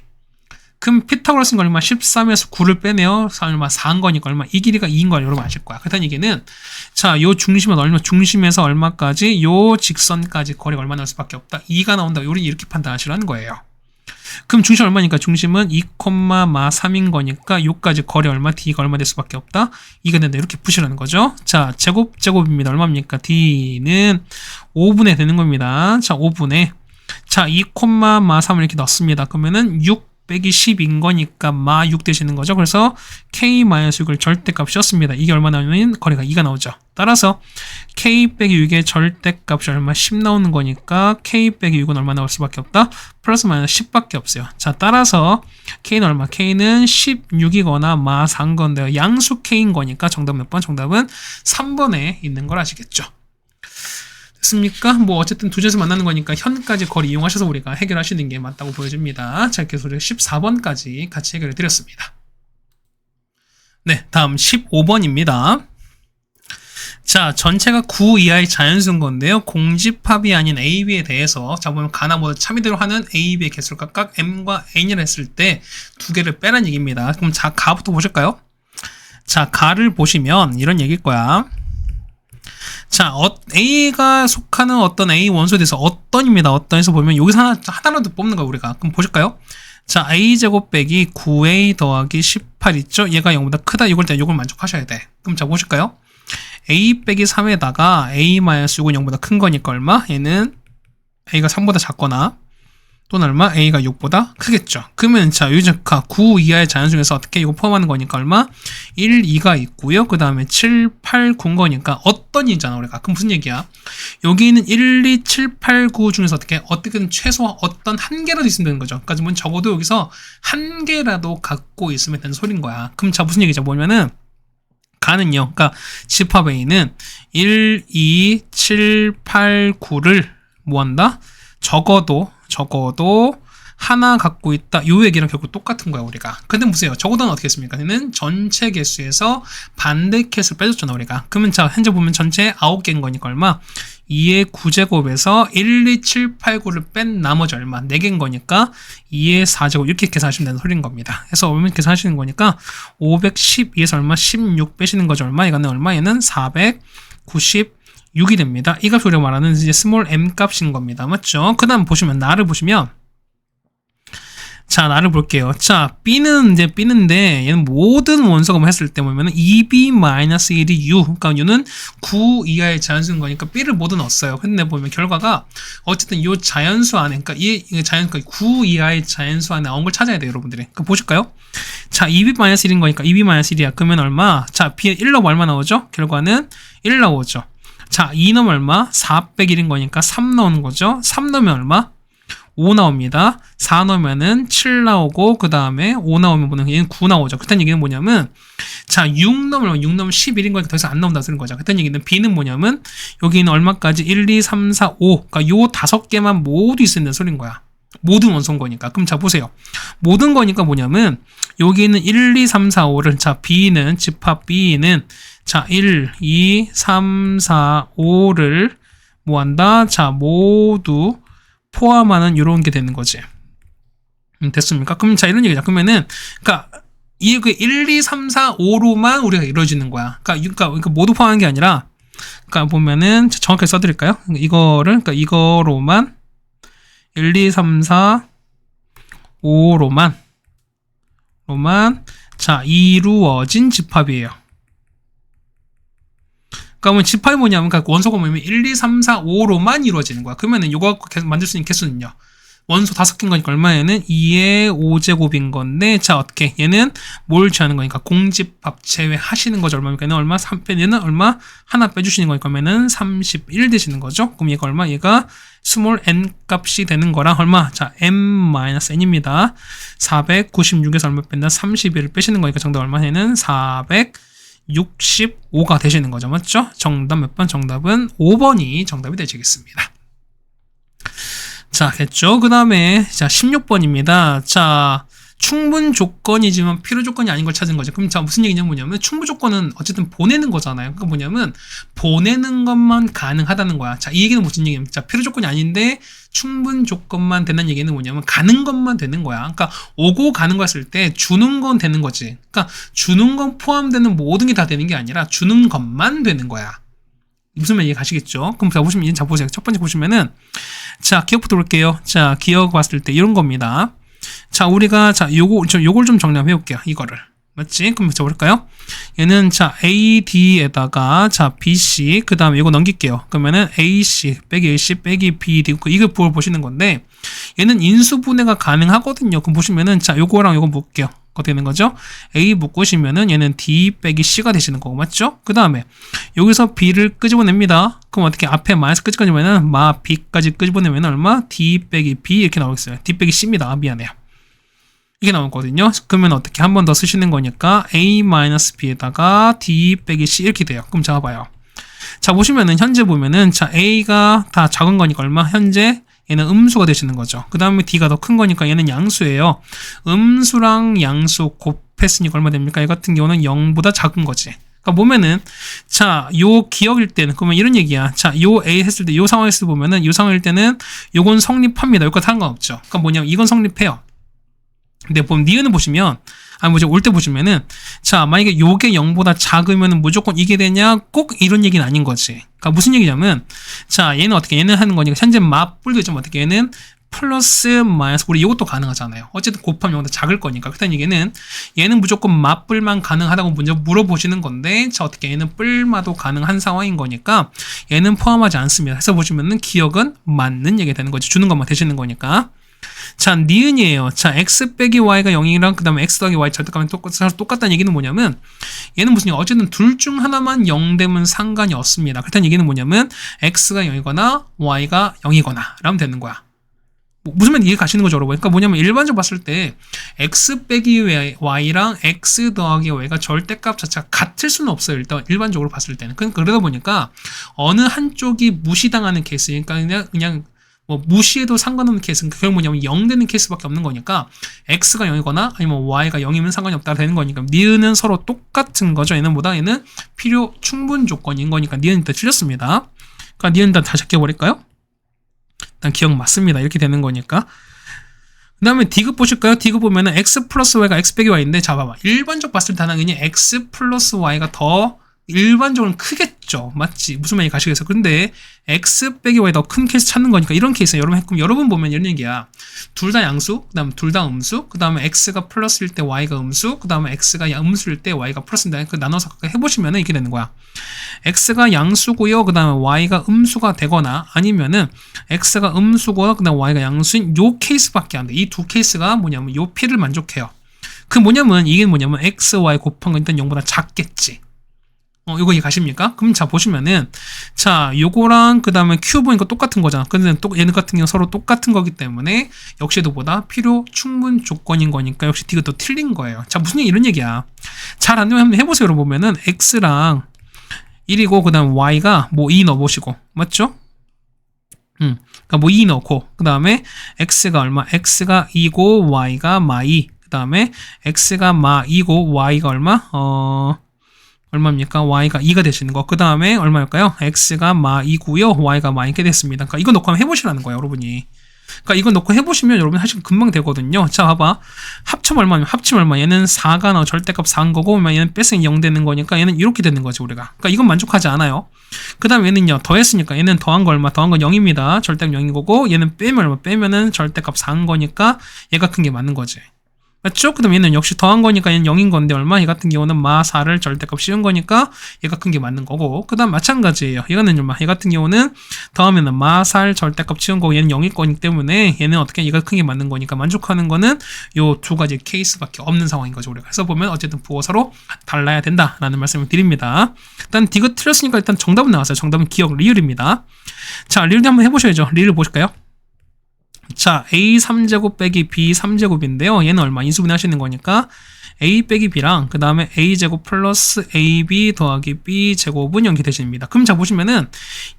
그럼 피타고라스는 얼마? 13에서 9를 빼내요. 얼마? 4인 거니까 얼마? 이 길이가 2인 걸 여러분 아실 거야. 그렇다는 얘기는 자, 요 중심은 얼마? 중심에서 얼마까지? 요 직선까지 거리가 얼마 나올 수밖에 없다. 2가 나온다. 요리 이렇게 판단하시라는 거예요. 그럼 중심 얼마니까? 중심은 2, 3인 거니까 요까지 거리 얼마? D가 얼마 될 수밖에 없다. 2가 된다. 이렇게 푸시라는 거죠. 자, 제곱입니다. 얼마입니까? D는 5분의 되는 겁니다. 자, 5분의 자, 2, 3을 이렇게 넣습니다. 그러면은 6 빼기 10인 거니까 마 6 되시는 거죠. 그래서 K-6을 절대값 씌웠습니다. 이게 얼마 나오면 거리가 2가 나오죠. 따라서 K 빼기 6의 절대값이 얼마? 10 나오는 거니까 K 빼기 6은 얼마 나올 수밖에 없다? 플러스 마이너스 10밖에 없어요. 자, 따라서 K는 얼마? K는 16이거나 마 4인 건데요. 양수 K인 거니까 정답 몇 번? 정답은 3번에 있는 걸 아시겠죠. 됐습니까? 뭐 어쨌든 두 점에서 만나는 거니까 현까지 거리 이용하셔서 우리가 해결하시는 게 맞다고 보여집니다. 자, 이렇게 해서 우리가 14번까지 같이 해결해 드렸습니다. 네, 다음 15번입니다. 자, 전체가 9 이하의 자연수인 건데요. 공집합이 아닌 A, B에 대해서 자, 보면 가나 모두 참이대로 하는 A, B의 개수를 각각 M과 N이라 했을 때 두 개를 빼라는 얘기입니다. 그럼 자, 가부터 보실까요? 자, 가를 보시면 이런 얘기일 거야. 자, A가 속하는 어떤 A 원소에 대해서 어떤입니다. 어떤에서 보면 여기서 하나라도 뽑는 거야, 우리가. 그럼 보실까요? 자, A제곱 빼기 9A 더하기 18 있죠? 얘가 0보다 크다. 이걸 때 이걸 만족하셔야 돼. 그럼 자, 보실까요? A 빼기 3에다가 A-6은 0보다 큰 거니까 얼마? 얘는 A가 3보다 작거나 또는 얼마? a가 6보다 크겠죠. 그러면 자, 유적화 9 이하의 자연 중에서 어떻게 이거 포함하는 거니까 얼마? 1, 2가 있고요. 그 다음에 7, 8, 9인 거니까 어떤 이잖아 우리가. 그럼 무슨 얘기야? 여기 있는 1, 2, 7, 8, 9 중에서 어떻게든 최소 어떤 한 개라도 있으면 되는 거죠. 그러니까 뭐 적어도 여기서 한 개라도 갖고 있으면 되는 소린 거야. 그럼 자, 무슨 얘기죠? 뭐냐면은 가는요. 그러니까 집합 a는 1, 2, 7, 8, 9를 뭐 한다? 적어도 하나 갖고 있다. 요 얘기랑 결국 똑같은 거야 우리가. 근데 보세요. 적어도는 어떻게 했습니까? 얘는 전체 개수에서 반대 캣을 빼줬잖아 우리가. 그러면 자, 현재 보면 전체 9개인 거니까 얼마? 2의 9제곱에서 1, 2, 7, 8, 9를 뺀 나머지 얼마? 4개인 거니까 2의 4제곱 이렇게 계산하시면 되는 소리인 겁니다. 그래서 얼마 계산하시는 거니까 512에서 얼마? 16 빼시는 거죠. 얼마? 이거는 얼마? 얘는 496이 됩니다. 이 값이 우리가 말하는 이제 스몰 m 값인 겁니다. 맞죠? 그 다음 보시면 나를 보시면 자, 나를 볼게요. 자, B는 이제 B는데 얘는 모든 원소가 했을 때 보면은 2B-1이 U. 그러니까 U는 9 이하의 자연수인 거니까 B를 모두 넣었어요. 근데 보면 결과가 어쨌든 이 자연수 안에, 그러니까 이 자연수 9 이하의 자연수 안에 나온 걸 찾아야 돼요, 여러분들이. 그럼 보실까요? 자, 2B-1인 거니까 2B-1이야. 그러면 얼마? 자, B에 1 넣으면 얼마 나오죠? 결과는 1 나오죠. 자, 2 넣으면 얼마? 4 빼기 1인 거니까 3 넣는 거죠. 3 넣으면 얼마? 5 나옵니다. 4 넣으면은 7 나오고, 그 다음에 5 나오면 뭐냐, 얘는 9 나오죠. 그딴 얘기는 뭐냐면, 자, 6 넣으면 11인 거니까 더 이상 안 나온다 소린 거죠. 그딴 얘기는 B는 뭐냐면, 여기는 얼마까지? 1, 2, 3, 4, 5. 그러니까 요 5개만 모두 있는 소린 거야. 모든 원소인 거니까. 그럼 자, 보세요. 모든 거니까 뭐냐면, 여기는 1, 2, 3, 4, 5를, 자, B는, 집합 B는, 자, 1, 2, 3, 4, 5를 뭐 한다? 자, 모두 포함하는 이런 게 되는 거지. 됐습니까? 그럼 자, 이런 얘기자. 그러면은, 그러니까 이 1, 2, 3, 4, 5로만 우리가 이루어지는 거야. 그러니까 모두 포함하는 게 아니라, 그러니까 보면은 정확하게 써드릴까요? 그러니까 이거로만 1, 2, 3, 4, 5로만 자, 이루어진 집합이에요. 그러면 집합이 뭐냐면, 그러니까 원소가 뭐냐면 1, 2, 3, 4, 5로만 이루어지는 거야. 그러면은 이거 만들 수 있는 개수는요. 원소 5개인 거니까 얼마에는 2의 5제곱인 건데, 자, 어떻게? 얘는 뭘 제하는 거니까 공집합 제외하시는 거죠. 얼마니까? 얘는 얼마? 3 빼, 얘는 얼마? 하나 빼주시는 거니까 그러면은 31 되시는 거죠. 그럼 얘가 얼마? 얘가 스몰 n 값이 되는 거랑 얼마? 자, m-n입니다. 496에서 얼마 뺀다? 31을 빼시는 거니까 정답 얼마? 얘는 465가 되시는 거죠. 맞죠? 정답 몇 번? 정답은 5번이 정답이 되시겠습니다. 자, 됐죠? 그 다음에, 자, 16번입니다. 자, 충분 조건이지만 필요 조건이 아닌 걸 찾은 거죠. 그럼 자, 무슨 얘기냐면 뭐냐면, 충분 조건은 어쨌든 보내는 거잖아요. 그러니까 뭐냐면, 보내는 것만 가능하다는 거야. 자, 이 얘기는 무슨 얘기냐면, 자, 필요 조건이 아닌데, 충분 조건만 된다는 얘기는 뭐냐면, 가는 것만 되는 거야. 그러니까, 오고 가는 거 했을 때, 주는 건 되는 거지. 그러니까, 주는 건 포함되는 모든 게 다 되는 게 아니라, 주는 것만 되는 거야. 무슨 말 이해가시겠죠? 그럼 자, 보시면, 자, 보세요. 첫 번째 보시면은, 자, 기억부터 볼게요. 자, 기억 봤을 때 이런 겁니다. 자, 우리가, 자, 요걸 좀 정리 한번 해볼게요. 이거를. 맞지? 그럼 자, 볼까요? 얘는, 자, AD에다가, 자, BC, 그 다음에 이거 넘길게요. 그러면은 AC, 빼기 AC, 빼기 BD, 이거 보시는 건데, 얘는 인수분해가 가능하거든요. 그럼 보시면은, 자, 요거랑 요거 묶을게요. 어떻게 되는 거죠? A 묶으시면은 얘는 D 빼기 C가 되시는 거고, 맞죠? 그 다음에 여기서 B를 끄집어냅니다. 그럼 어떻게 앞에 마이너스 끄집어내면은 B까지 끄집어내면 얼마? D 빼기 B 이렇게 나오겠어요. D 빼기 C입니다. 미안해요. 이게 나오거든요. 그러면 어떻게 한 번 더 쓰시는 거니까 A-B에다가 D 빼기 C 이렇게 돼요. 그럼 자, 봐요. 자, 보시면은 현재 보면은 자, A가 다 작은 거니까 얼마? 현재 얘는 음수가 되시는 거죠. 그 다음에 D가 더 큰 거니까 얘는 양수예요. 음수랑 양수 곱했으니까 얼마 됩니까? 이 같은 경우는 0보다 작은 거지. 그러니까 보면은, 자, 요 기억일 때는, 그러면 이런 얘기야. 자, 요 A 했을 때, 요 상황에서 보면은, 요 상황일 때는 요건 성립합니다. 요거 상관없죠. 그러니까 뭐냐면, 이건 성립해요. 근데 보면, 니은을 보시면, 올 때 보시면은, 자, 만약에 요게 0보다 작으면 무조건 이게 되냐? 꼭 이런 얘기는 아닌 거지. 그러니까 무슨 얘기냐면, 자, 얘는 어떻게, 얘는 하는 거니까, 현재 맞불도 있지만 어떻게, 얘는 플러스, 마이너스, 우리 이것도 가능하잖아요. 어쨌든 곱하면 0보다 작을 거니까. 그렇다는 얘기는, 얘는 무조건 맞불만 가능하다고 먼저 물어보시는 건데, 자, 어떻게, 얘는 뿔마도 가능한 상황인 거니까, 얘는 포함하지 않습니다. 해서 보시면은, 기억은 맞는 얘기가 되는 거지. 주는 것만 되시는 거니까. 자, 니은이에요. 자, x 빼기 y가 0이랑 그 다음에 x 더하기 y 절대값이 똑같다는 얘기는 뭐냐면 얘는 무슨 얘기? 어쨌든 둘 중 하나만 0 되면 상관이 없습니다. 그렇다는 얘기는 뭐냐면 x가 0이거나 y가 0이거나 라면 되는 거야. 무슨 말인지 이해 가시는 거죠, 여러분? 그러니까 뭐냐면 일반적으로 봤을 때 x 빼기 y랑 x 더하기 y가 절대값 자체가 같을 수는 없어요. 일단 일반적으로 봤을 때는. 그러다 보니까 어느 한쪽이 무시당하는 케이스, 그러니까 그냥 뭐 무시해도 상관없는 케이스는 그게 뭐냐면 0 되는 케이스밖에 없는 거니까 x가 0이거나 아니면 y가 0이면 상관이 없다 되는 거니까 니은은 서로 똑같은 거죠. 얘는 뭐다? 얘는 필요 충분 조건인 거니까 니은이 다 틀렸습니다. 그러니까 니은 다 다시 적혀버릴까요? 일단 기억 맞습니다. 이렇게 되는 거니까. 그 다음에 디귿 보실까요? 디귿 보면은 x 플러스 y가 x 빼기 y인데 자 봐봐. 일반적 봤을 때 당연히 x 플러스 y가 더 일반적으로는 크겠죠. 맞지? 무슨 말인지 가시겠어. 근데 x 빼기 y 더 큰 케이스 찾는 거니까 이런 케이스 여러분 보면 이런 얘기야. 둘 다 양수, 그 다음 둘 다 음수, 그 다음에 x가 플러스일 때 y가 음수, 그 다음에 x가 음수일 때 y가 플러스인데 그 나눠서 해보시면은 이렇게 되는 거야. x가 양수고요, 그 다음에 y가 음수가 되거나 아니면은 x가 음수고 그 다음에 y가 양수인 요 케이스밖에 안 돼. 이 두 케이스가 뭐냐면 요 P를 만족해요. 그 뭐냐면 이게 뭐냐면 x, y 곱한 거 일단 0보다 작겠지. 이거 이해 가십니까? 그럼 자 보시면은 자 요거랑 그 다음에 q 보니까 똑같은 거잖아. 근데 또 얘네 같은 경우 서로 똑같은 거기 때문에 역시 얘도보다 필요 충분 조건인 거니까 역시 디귿도 틀린 거예요. 자 무슨 얘기 이런 얘기야. 잘 안 되면 한번 해보세요. 여러분 보면은 x랑 1이고 그 다음에 y가 뭐 2 넣어보시고 맞죠? 그러니까 뭐 2 넣고 그 다음에 x가 얼마? x가 2고 y가 마2 그 다음에 x가 마2고 y가 얼마? 얼마입니까? y가 2가 되시는 거. 그 다음에 얼마일까요? x가 마2고요. y가 마2게 됐습니다. 그러니까 이거 넣고 한번 해보시라는 거예요, 여러분이. 그러니까 이거 넣고 해보시면 여러분 사실 금방 되거든요. 자, 봐봐. 합치면 얼마면 합치면 얼마? 얘는 4가 나와 절대값 4인 거고, 얘는 뺐으니 0 되는 거니까 얘는 이렇게 되는 거지, 우리가. 그러니까 이건 만족하지 않아요. 그 다음 얘는요, 더했으니까 얘는 더한 거 얼마? 더한 건 0입니다. 절대값 0인 거고, 얘는 빼면 얼마? 빼면은 절대값 4인 거니까 얘가 큰 게 맞는 거지. 맞죠? 그 다음 얘는 역시 더한 거니까 얘는 0인 건데 얼마? 얘 같은 경우는 마4를 절대값 씌운 거니까 얘가 큰 게 맞는 거고 그 다음 마찬가지예요. 얘는 얼마? 얘 같은 경우는 더하면은 마4를 절대값 씌운 거고 얘는 0일 거기 때문에 얘는 어떻게 얘가 큰 게 맞는 거니까 만족하는 거는 요 두 가지 케이스밖에 없는 상황인 거죠. 우리가 그래서 보면 어쨌든 부호 서로 달라야 된다라는 말씀을 드립니다. 일단 디귿 틀렸으니까 일단 정답은 나왔어요. 정답은 기억 리을입니다. 자, 리을도 한번 해보셔야죠. 리을 보실까요? 자, a 3제곱 빼기 b 3제곱인데요. 얘는 얼마? 인수분해 하시는 거니까 a 빼기 b랑 그 다음에 a제곱 플러스 ab 더하기 b제곱은 이렇게 되십니다. 그럼 자 보시면은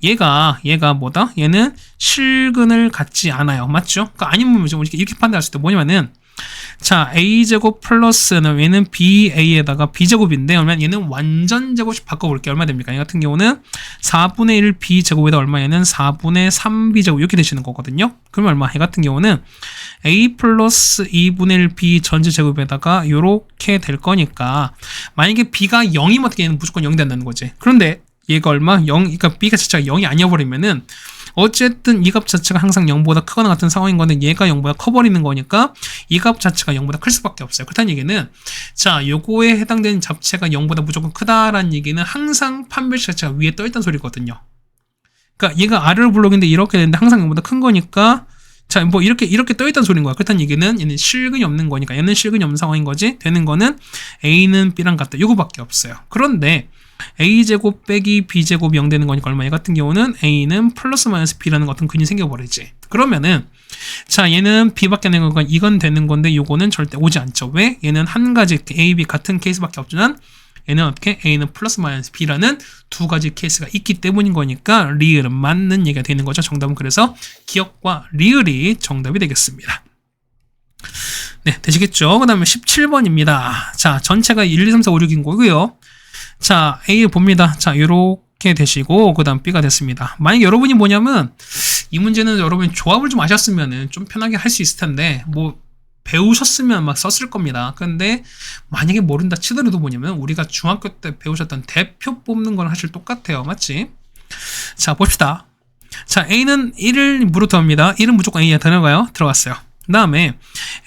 얘가 뭐다? 얘는 실근을 갖지 않아요. 맞죠? 그러니까 아니면 이렇게 판단할 수 있다. 뭐냐면은 자, a제곱 플러스는 얘는 ba에다가 b제곱인데 그러면 얘는 완전 제곱씩 바꿔볼게요. 얼마 됩니까? 얘 같은 경우는 4분의 1 b제곱에다 얼마? 얘는 4분의 3b제곱 이렇게 되시는 거거든요. 그러면 얼마? 얘 같은 경우는 a 플러스 2분의 1 b 전체제곱에다가 요렇게 될 거니까 만약에 b가 0이면 어떻게 얘는 무조건 0이 된다는 거지. 그런데 얘가 얼마? 0, 그러니까 b가 자체가 0이 아니어버리면은 어쨌든 이 값 자체가 항상 0보다 크거나 같은 상황인 건데 얘가 0보다 커버리는 거니까 이 값 자체가 0보다 클 수밖에 없어요. 그렇다는 얘기는 자 요거에 해당되는 잡채가 0보다 무조건 크다라는 얘기는 항상 판별식 자체가 위에 떠있다는 소리거든요. 그러니까 얘가 아래로 블록인데 이렇게 되는데 항상 0보다 큰 거니까 자 뭐 이렇게 떠있다는 소리인 거야. 그렇다는 얘기는 얘는 실근이 없는 거니까 얘는 실근이 없는 상황인 거지. 되는 거는 A는 B랑 같다. 요거밖에 없어요. 그런데 a제곱 빼기 b제곱이 0 되는 거니까 얼마? 얘 같은 경우는 a는 플러스 마이너스 b라는 어떤 근이 생겨버리지. 그러면은 자 얘는 b밖에 안 되는 거니까 이건 되는 건데 요거는 절대 오지 않죠. 왜? 얘는 한 가지 a, b 같은 케이스밖에 없지만 얘는 어떻게? a는 플러스 마이너스 b라는 두 가지 케이스가 있기 때문인 거니까 리을은 맞는 얘기가 되는 거죠. 정답은 그래서 기억과 리을이 정답이 되겠습니다. 네, 되시겠죠? 그 다음에 17번입니다. 자, 전체가 1, 2, 3, 4, 5, 6인 거고요. 자, A 봅니다. 자, 요렇게 되시고, 그 다음 B가 됐습니다. 만약에 여러분이 뭐냐면, 이 문제는 여러분이 조합을 좀 아셨으면 좀 편하게 할 수 있을 텐데, 뭐, 배우셨으면 막 썼을 겁니다. 근데, 만약에 모른다 치더라도 뭐냐면, 우리가 중학교 때 배우셨던 대표 뽑는 거랑 사실 똑같아요. 맞지? 자, 봅시다. 자, A는 1을 무로 더합니다. 1은 무조건 A에 들어가요. 들어갔어요. 그 다음에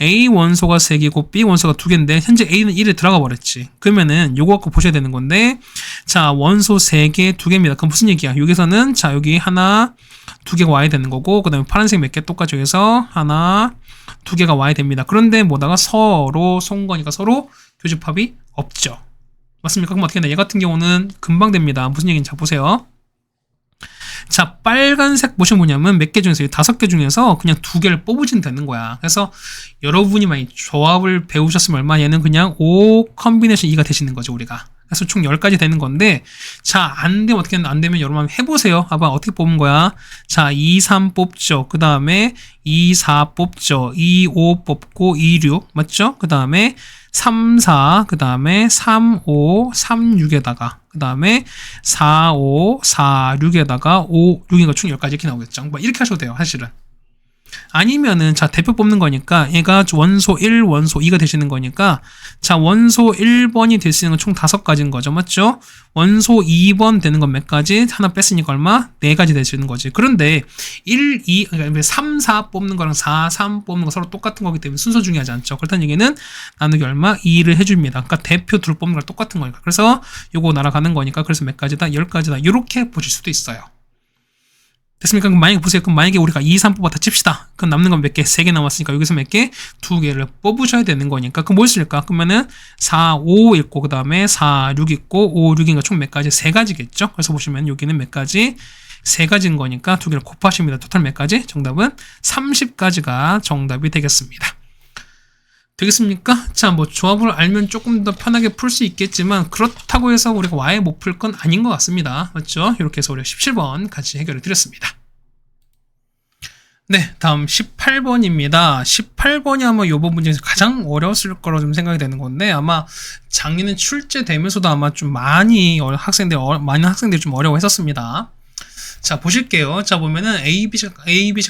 A 원소가 3개고 B 원소가 2개인데 현재 A는 1에 들어가 버렸지. 그러면은 요거 갖고 보셔야 되는 건데 자 원소 3개 2개입니다. 그럼 무슨 얘기야? 여기서는 자 여기 하나 두 개가 와야 되는 거고, 그 다음에 파란색 몇 개 똑같이 해서 하나, 두 개가 와야 됩니다. 그런데 뭐다가 서로 송거니까 서로 교집합이 없죠. 맞습니까? 그럼 어떻게 되나? 얘 같은 경우는 금방 됩니다. 무슨 얘기인지 잘 보세요. 자, 빨간색 보시면 뭐냐면 몇 개 중에서 5개 중에서 그냥 2개를 뽑으시면 되는 거야. 그래서 여러분이 만약 조합을 배우셨으면 얼마, 얘는 그냥 5 컨비네이션 2가 되시는 거죠, 우리가. 그래서 총 10가지 되는 건데, 자, 안 되면 어떻게, 안 되면 여러분 한번 해보세요. 봐봐, 어떻게 뽑은 거야? 자, 2, 3 뽑죠. 그 다음에 2, 4 뽑죠. 2, 5 뽑고 2, 6. 맞죠? 그 다음에 3, 4, 그 다음에 3, 5, 3, 6에다가, 그 다음에 4, 5, 4, 6에다가 5, 6이니까 총 10가지 이렇게 나오겠죠. 뭐 이렇게 하셔도 돼요, 사실은. 아니면은, 자, 대표 뽑는 거니까, 얘가 원소 1, 원소 2가 되시는 거니까, 자, 원소 1번이 될 수 있는 건 총 5가지인 거죠. 맞죠? 원소 2번 되는 건 몇 가지? 하나 뺐으니까 얼마? 4가지 될 수 있는 거지. 그런데, 1, 2, 그러니까 3, 4 뽑는 거랑 4, 3 뽑는 거 서로 똑같은 거기 때문에 순서 중요하지 않죠. 그렇다는 얘기는, 나누기 얼마? 2를 해줍니다. 그러니까 대표 둘 뽑는 거랑 똑같은 거니까. 그래서, 요거 날아가는 거니까, 그래서 몇 가지다? 10가지다. 요렇게 보실 수도 있어요. 됐습니까? 그럼 만약에 보세요. 그럼 만약에 우리가 2, 3 뽑았다 칩시다. 그럼 남는 건 몇 개? 3개 남았으니까 여기서 몇 개? 2개를 뽑으셔야 되는 거니까. 그럼 뭐 있을까? 그러면은 4, 5 있고, 그 다음에 4, 6 있고, 5, 6인가 총 몇 가지? 3가지겠죠? 그래서 보시면 여기는 몇 가지? 3가지인 거니까 2개를 곱하십니다. 토탈 몇 가지? 정답은 30가지가 정답이 되겠습니다. 되겠습니까? 자, 뭐 조합을 알면 조금 더 편하게 풀 수 있겠지만 그렇다고 해서 우리가 와해 못 풀 건 아닌 것 같습니다. 맞죠? 이렇게 해서 우리가 17번 같이 해결해 드렸습니다. 네, 다음 18번입니다. 18번이 아마 이 부분 중에서 가장 어려웠을 거로 좀 생각이 되는 건데, 아마 작년에 출제되면서도 아마 좀 많은 학생들이 좀 어려워했었습니다. 자, 보실게요. 자, 보면은 A, B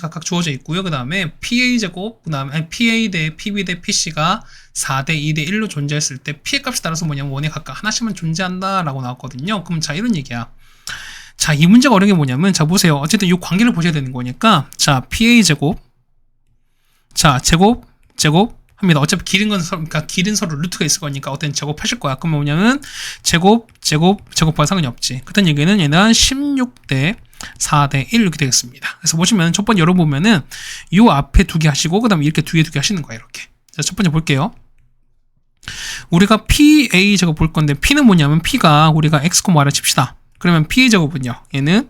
각각 주어져 있고요. 그 다음에 PA제곱, 그 다음에 PA 대 PB 대 PC가 4대 2대 1로 존재했을 때 P의 값에 따라서 뭐냐면 원에 각각 하나씩만 존재한다 라고 나왔거든요. 그럼 자, 이런 얘기야. 자, 이 문제가 어려운 게 뭐냐면, 자, 보세요. 어쨌든 이 관계를 보셔야 되는 거니까, 자, PA제곱, 자, 제곱 합니다. 어차피 그러니까 길은 서로 루트가 있을 거니까 어떤 제곱하실 거야. 그러면 뭐냐면, 제곱과 상관이 없지. 그렇다는 얘기는 얘는 16대 4대 1 이렇게 되겠습니다. 그래서 보시면 첫 번째 열어보면은 요 앞에 2개 하시고 그 다음에 이렇게 2개 하시는 거예요. 이렇게. 자, 첫 번째 볼게요. 우리가 PA 제곱 볼 건데 P는 뭐냐면 P가 우리가 X, Y를 칩시다. 그러면 P의 제곱은요. 얘는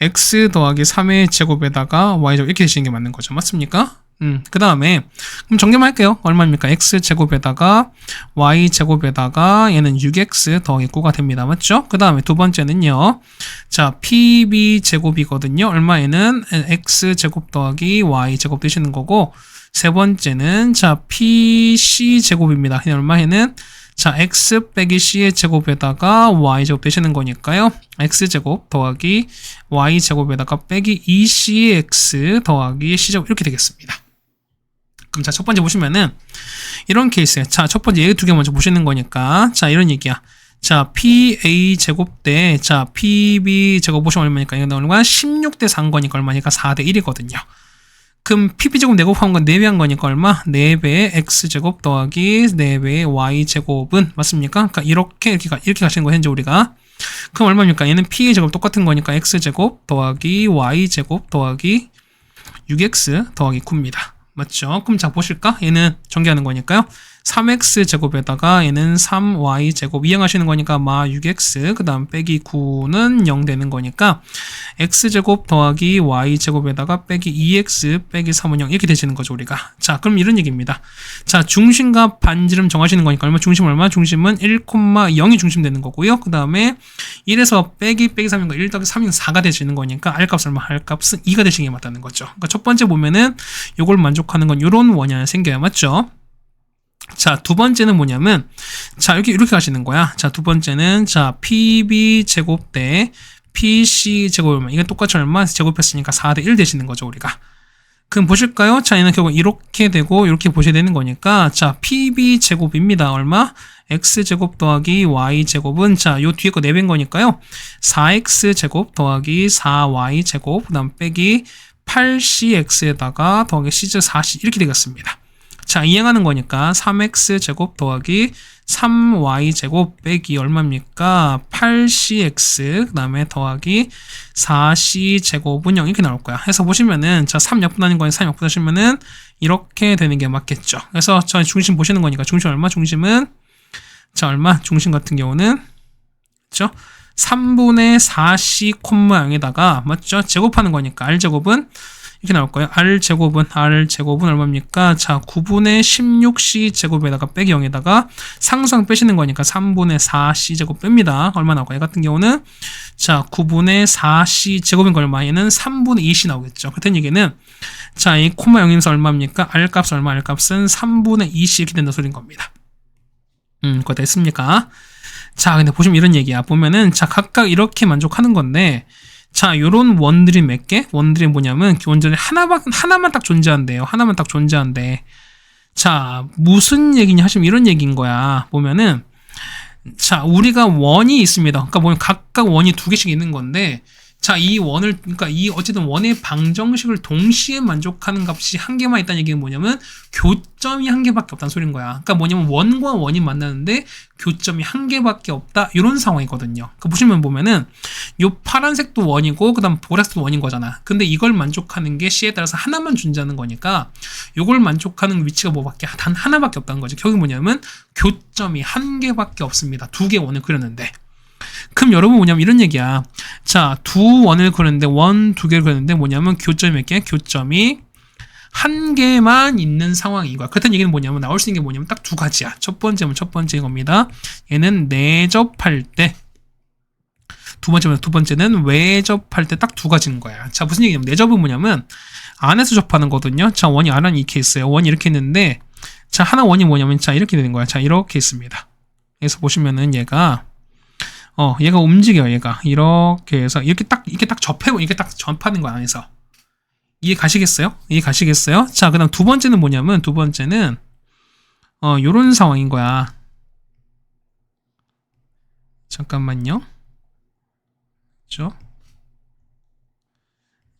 X 더하기 3의 제곱에다가 Y 제곱 이렇게 되시는 게 맞는 거죠. 맞습니까? 그 다음에 그럼 정리만 할게요. 얼마입니까? X 제곱에다가 Y 제곱에다가 얘는 6X 더하기 9가 됩니다. 맞죠? 그 다음에 두 번째는요. 자, PB 제곱이거든요. 얼마에는 X 제곱 더하기 Y 제곱 되시는 거고, 세 번째는 자, PC 제곱입니다. 얼마에는 자, X 빼기 C의 제곱에다가 Y 제곱 되시는 거니까요. X 제곱 더하기 Y 제곱에다가 빼기 2CX 더하기 C 제곱 이렇게 되겠습니다. 그럼 자, 첫 번째 보시면은 이런 케이스에 자, 첫 번째 얘 2개 먼저 보시는 거니까 자, 이런 얘기야. 자, PA 제곱 대 자, PB 제곱 보시면 얼마니까 이거 얼마? 16대 4인 거니까 얼마니까 4대 1이거든요. 그럼 PP 제곱 4곱한 건 4배 한 거니까 얼마? 4배의 X 제곱 더하기 4배의 Y 제곱은 맞습니까? 그러니까 이렇게 가시는 거 현재 우리가. 그럼 얼마입니까? 얘는 P의 제곱 똑같은 거니까 X 제곱 더하기 Y 제곱 더하기 6X 더하기 9입니다. 맞죠? 그럼 자, 보실까? 얘는 전개하는 거니까요. 3x 제곱에다가 얘는 3y 제곱 이행하시는 거니까 마 6x 그 다음 빼기 9는 0 되는 거니까 x 제곱 더하기 y 제곱에다가 빼기 2x 빼기 3은 0 이렇게 되시는 거죠 우리가. 자, 그럼 이런 얘기입니다. 자, 중심과 반지름 정하시는 거니까 얼마? 중심 얼마? 중심은 1,0이 중심 되는 거고요. 그 다음에 1에서 빼기 3인 거 1 더하기 3인 4가 되시는 거니까 R값은 얼마? R값은 2가 되시는 게 맞다는 거죠. 그러니까 첫 번째 보면은 요걸 만족하는 건 요런 원이 생겨야 맞죠? 자, 두 번째는 뭐냐면, 자, 이렇게 가시는 거야. 자, 두 번째는, 자, PB 제곱 대 PC 제곱이면, 이건 똑같이 얼마? 제곱했으니까 4대 1 되시는 거죠, 우리가. 그럼 보실까요? 자, 얘는 결국 이렇게 되고, 이렇게 보셔야 되는 거니까, 자, PB 제곱입니다. 얼마? X 제곱 더하기 Y 제곱은, 자, 요 뒤에 거 4배인 거니까요. 4X 제곱 더하기 4Y 제곱, 그 다음 빼기 8CX에다가 더하기 C, 4C, 이렇게 되겠습니다. 자, 이행하는 거니까 3x제곱 더하기 3y제곱 빼기 얼마입니까? 8cx 그 다음에 더하기 4c제곱은 0 이렇게 나올 거야. 해서 보시면은 자, 3 약분하는 거니 3 약분하시면은 이렇게 되는 게 맞겠죠. 그래서 저 중심 보시는 거니까 중심 얼마? 중심은 자, 얼마? 중심 같은 경우는 그렇죠? 3분의 4c, 0에다가 맞죠? 제곱하는 거니까 r제곱은 이렇게 나올 거예요. r제곱은 얼마입니까? 자, 9분의 16c 제곱에다가 빼기 0에다가 상수항 빼시는 거니까 3분의 4c 제곱 뺍니다. 얼마 나올까요? 같은 경우는 자, 9분의 4c 제곱인 걸 얼마? 얘는 3분의 2c 나오겠죠. 그렇다는 얘기는 자, 이 코마 0이면서 얼마입니까? r값은 얼마? r값은 3분의 2c 이렇게 된다는 소리인 겁니다. 그거 됐습니까? 자, 근데 보시면 이런 얘기야. 보면은 자, 각각 이렇게 만족하는 건데 자, 요런 원들이 몇 개? 원들이 뭐냐면 원들이 하나만 딱 존재한대요. 하나만 딱 존재한대. 자, 무슨 얘기냐 하시면 이런 얘기인 거야. 보면은 자, 우리가 원이 있습니다. 그러니까 보면 각각 원이 두 개씩 있는 건데 자, 이 원을 그러니까 이 어쨌든 원의 방정식을 동시에 만족하는 값이 한 개만 있다는 얘기는 뭐냐면 교점이 한 개밖에 없다는 소리인 거야. 그러니까 뭐냐면 원과 원이 만나는데 교점이 한 개밖에 없다. 이런 상황이거든요. 그 보면은 요 파란색도 원이고 그다음 보라색도 원인 거잖아. 근데 이걸 만족하는 게 C에 따라서 하나만 존재하는 거니까 요걸 만족하는 위치가 뭐밖에 단 하나밖에 없다는 거죠. 결국 뭐냐면 교점이 한 개밖에 없습니다. 두 개 원을 그렸는데. 그럼 여러분 뭐냐면 이런 얘기야. 자, 두 원을 그렸는데 원 두 개를 그렸는데 뭐냐면 교점이 몇 개? 교점이 한 개만 있는 상황인 거야. 그렇다는 얘기는 뭐냐면 나올 수 있는 게 뭐냐면 딱 두 가지야. 첫 번째는 첫 번째인 겁니다. 얘는 내접할 때 두 번째는 외접할 때 딱 두 가지인 거야. 자, 무슨 얘기냐면 내접은 뭐냐면 안에서 접하는 거거든요. 자, 원이 안은 이렇게 있어요. 원이 이렇게 있는데 자, 하나 원이 뭐냐면 자, 이렇게 되는 거야. 자, 이렇게 있습니다. 그래서 보시면은 얘가 움직여요. 얘가 이렇게 해서 이렇게 딱 접하고 이렇게 딱 접하는 거야. 안에서 이해 가시겠어요? 자, 그다음 두 번째는 뭐냐면 두 번째는 요런 상황인 거야. 잠깐만요. 그렇죠?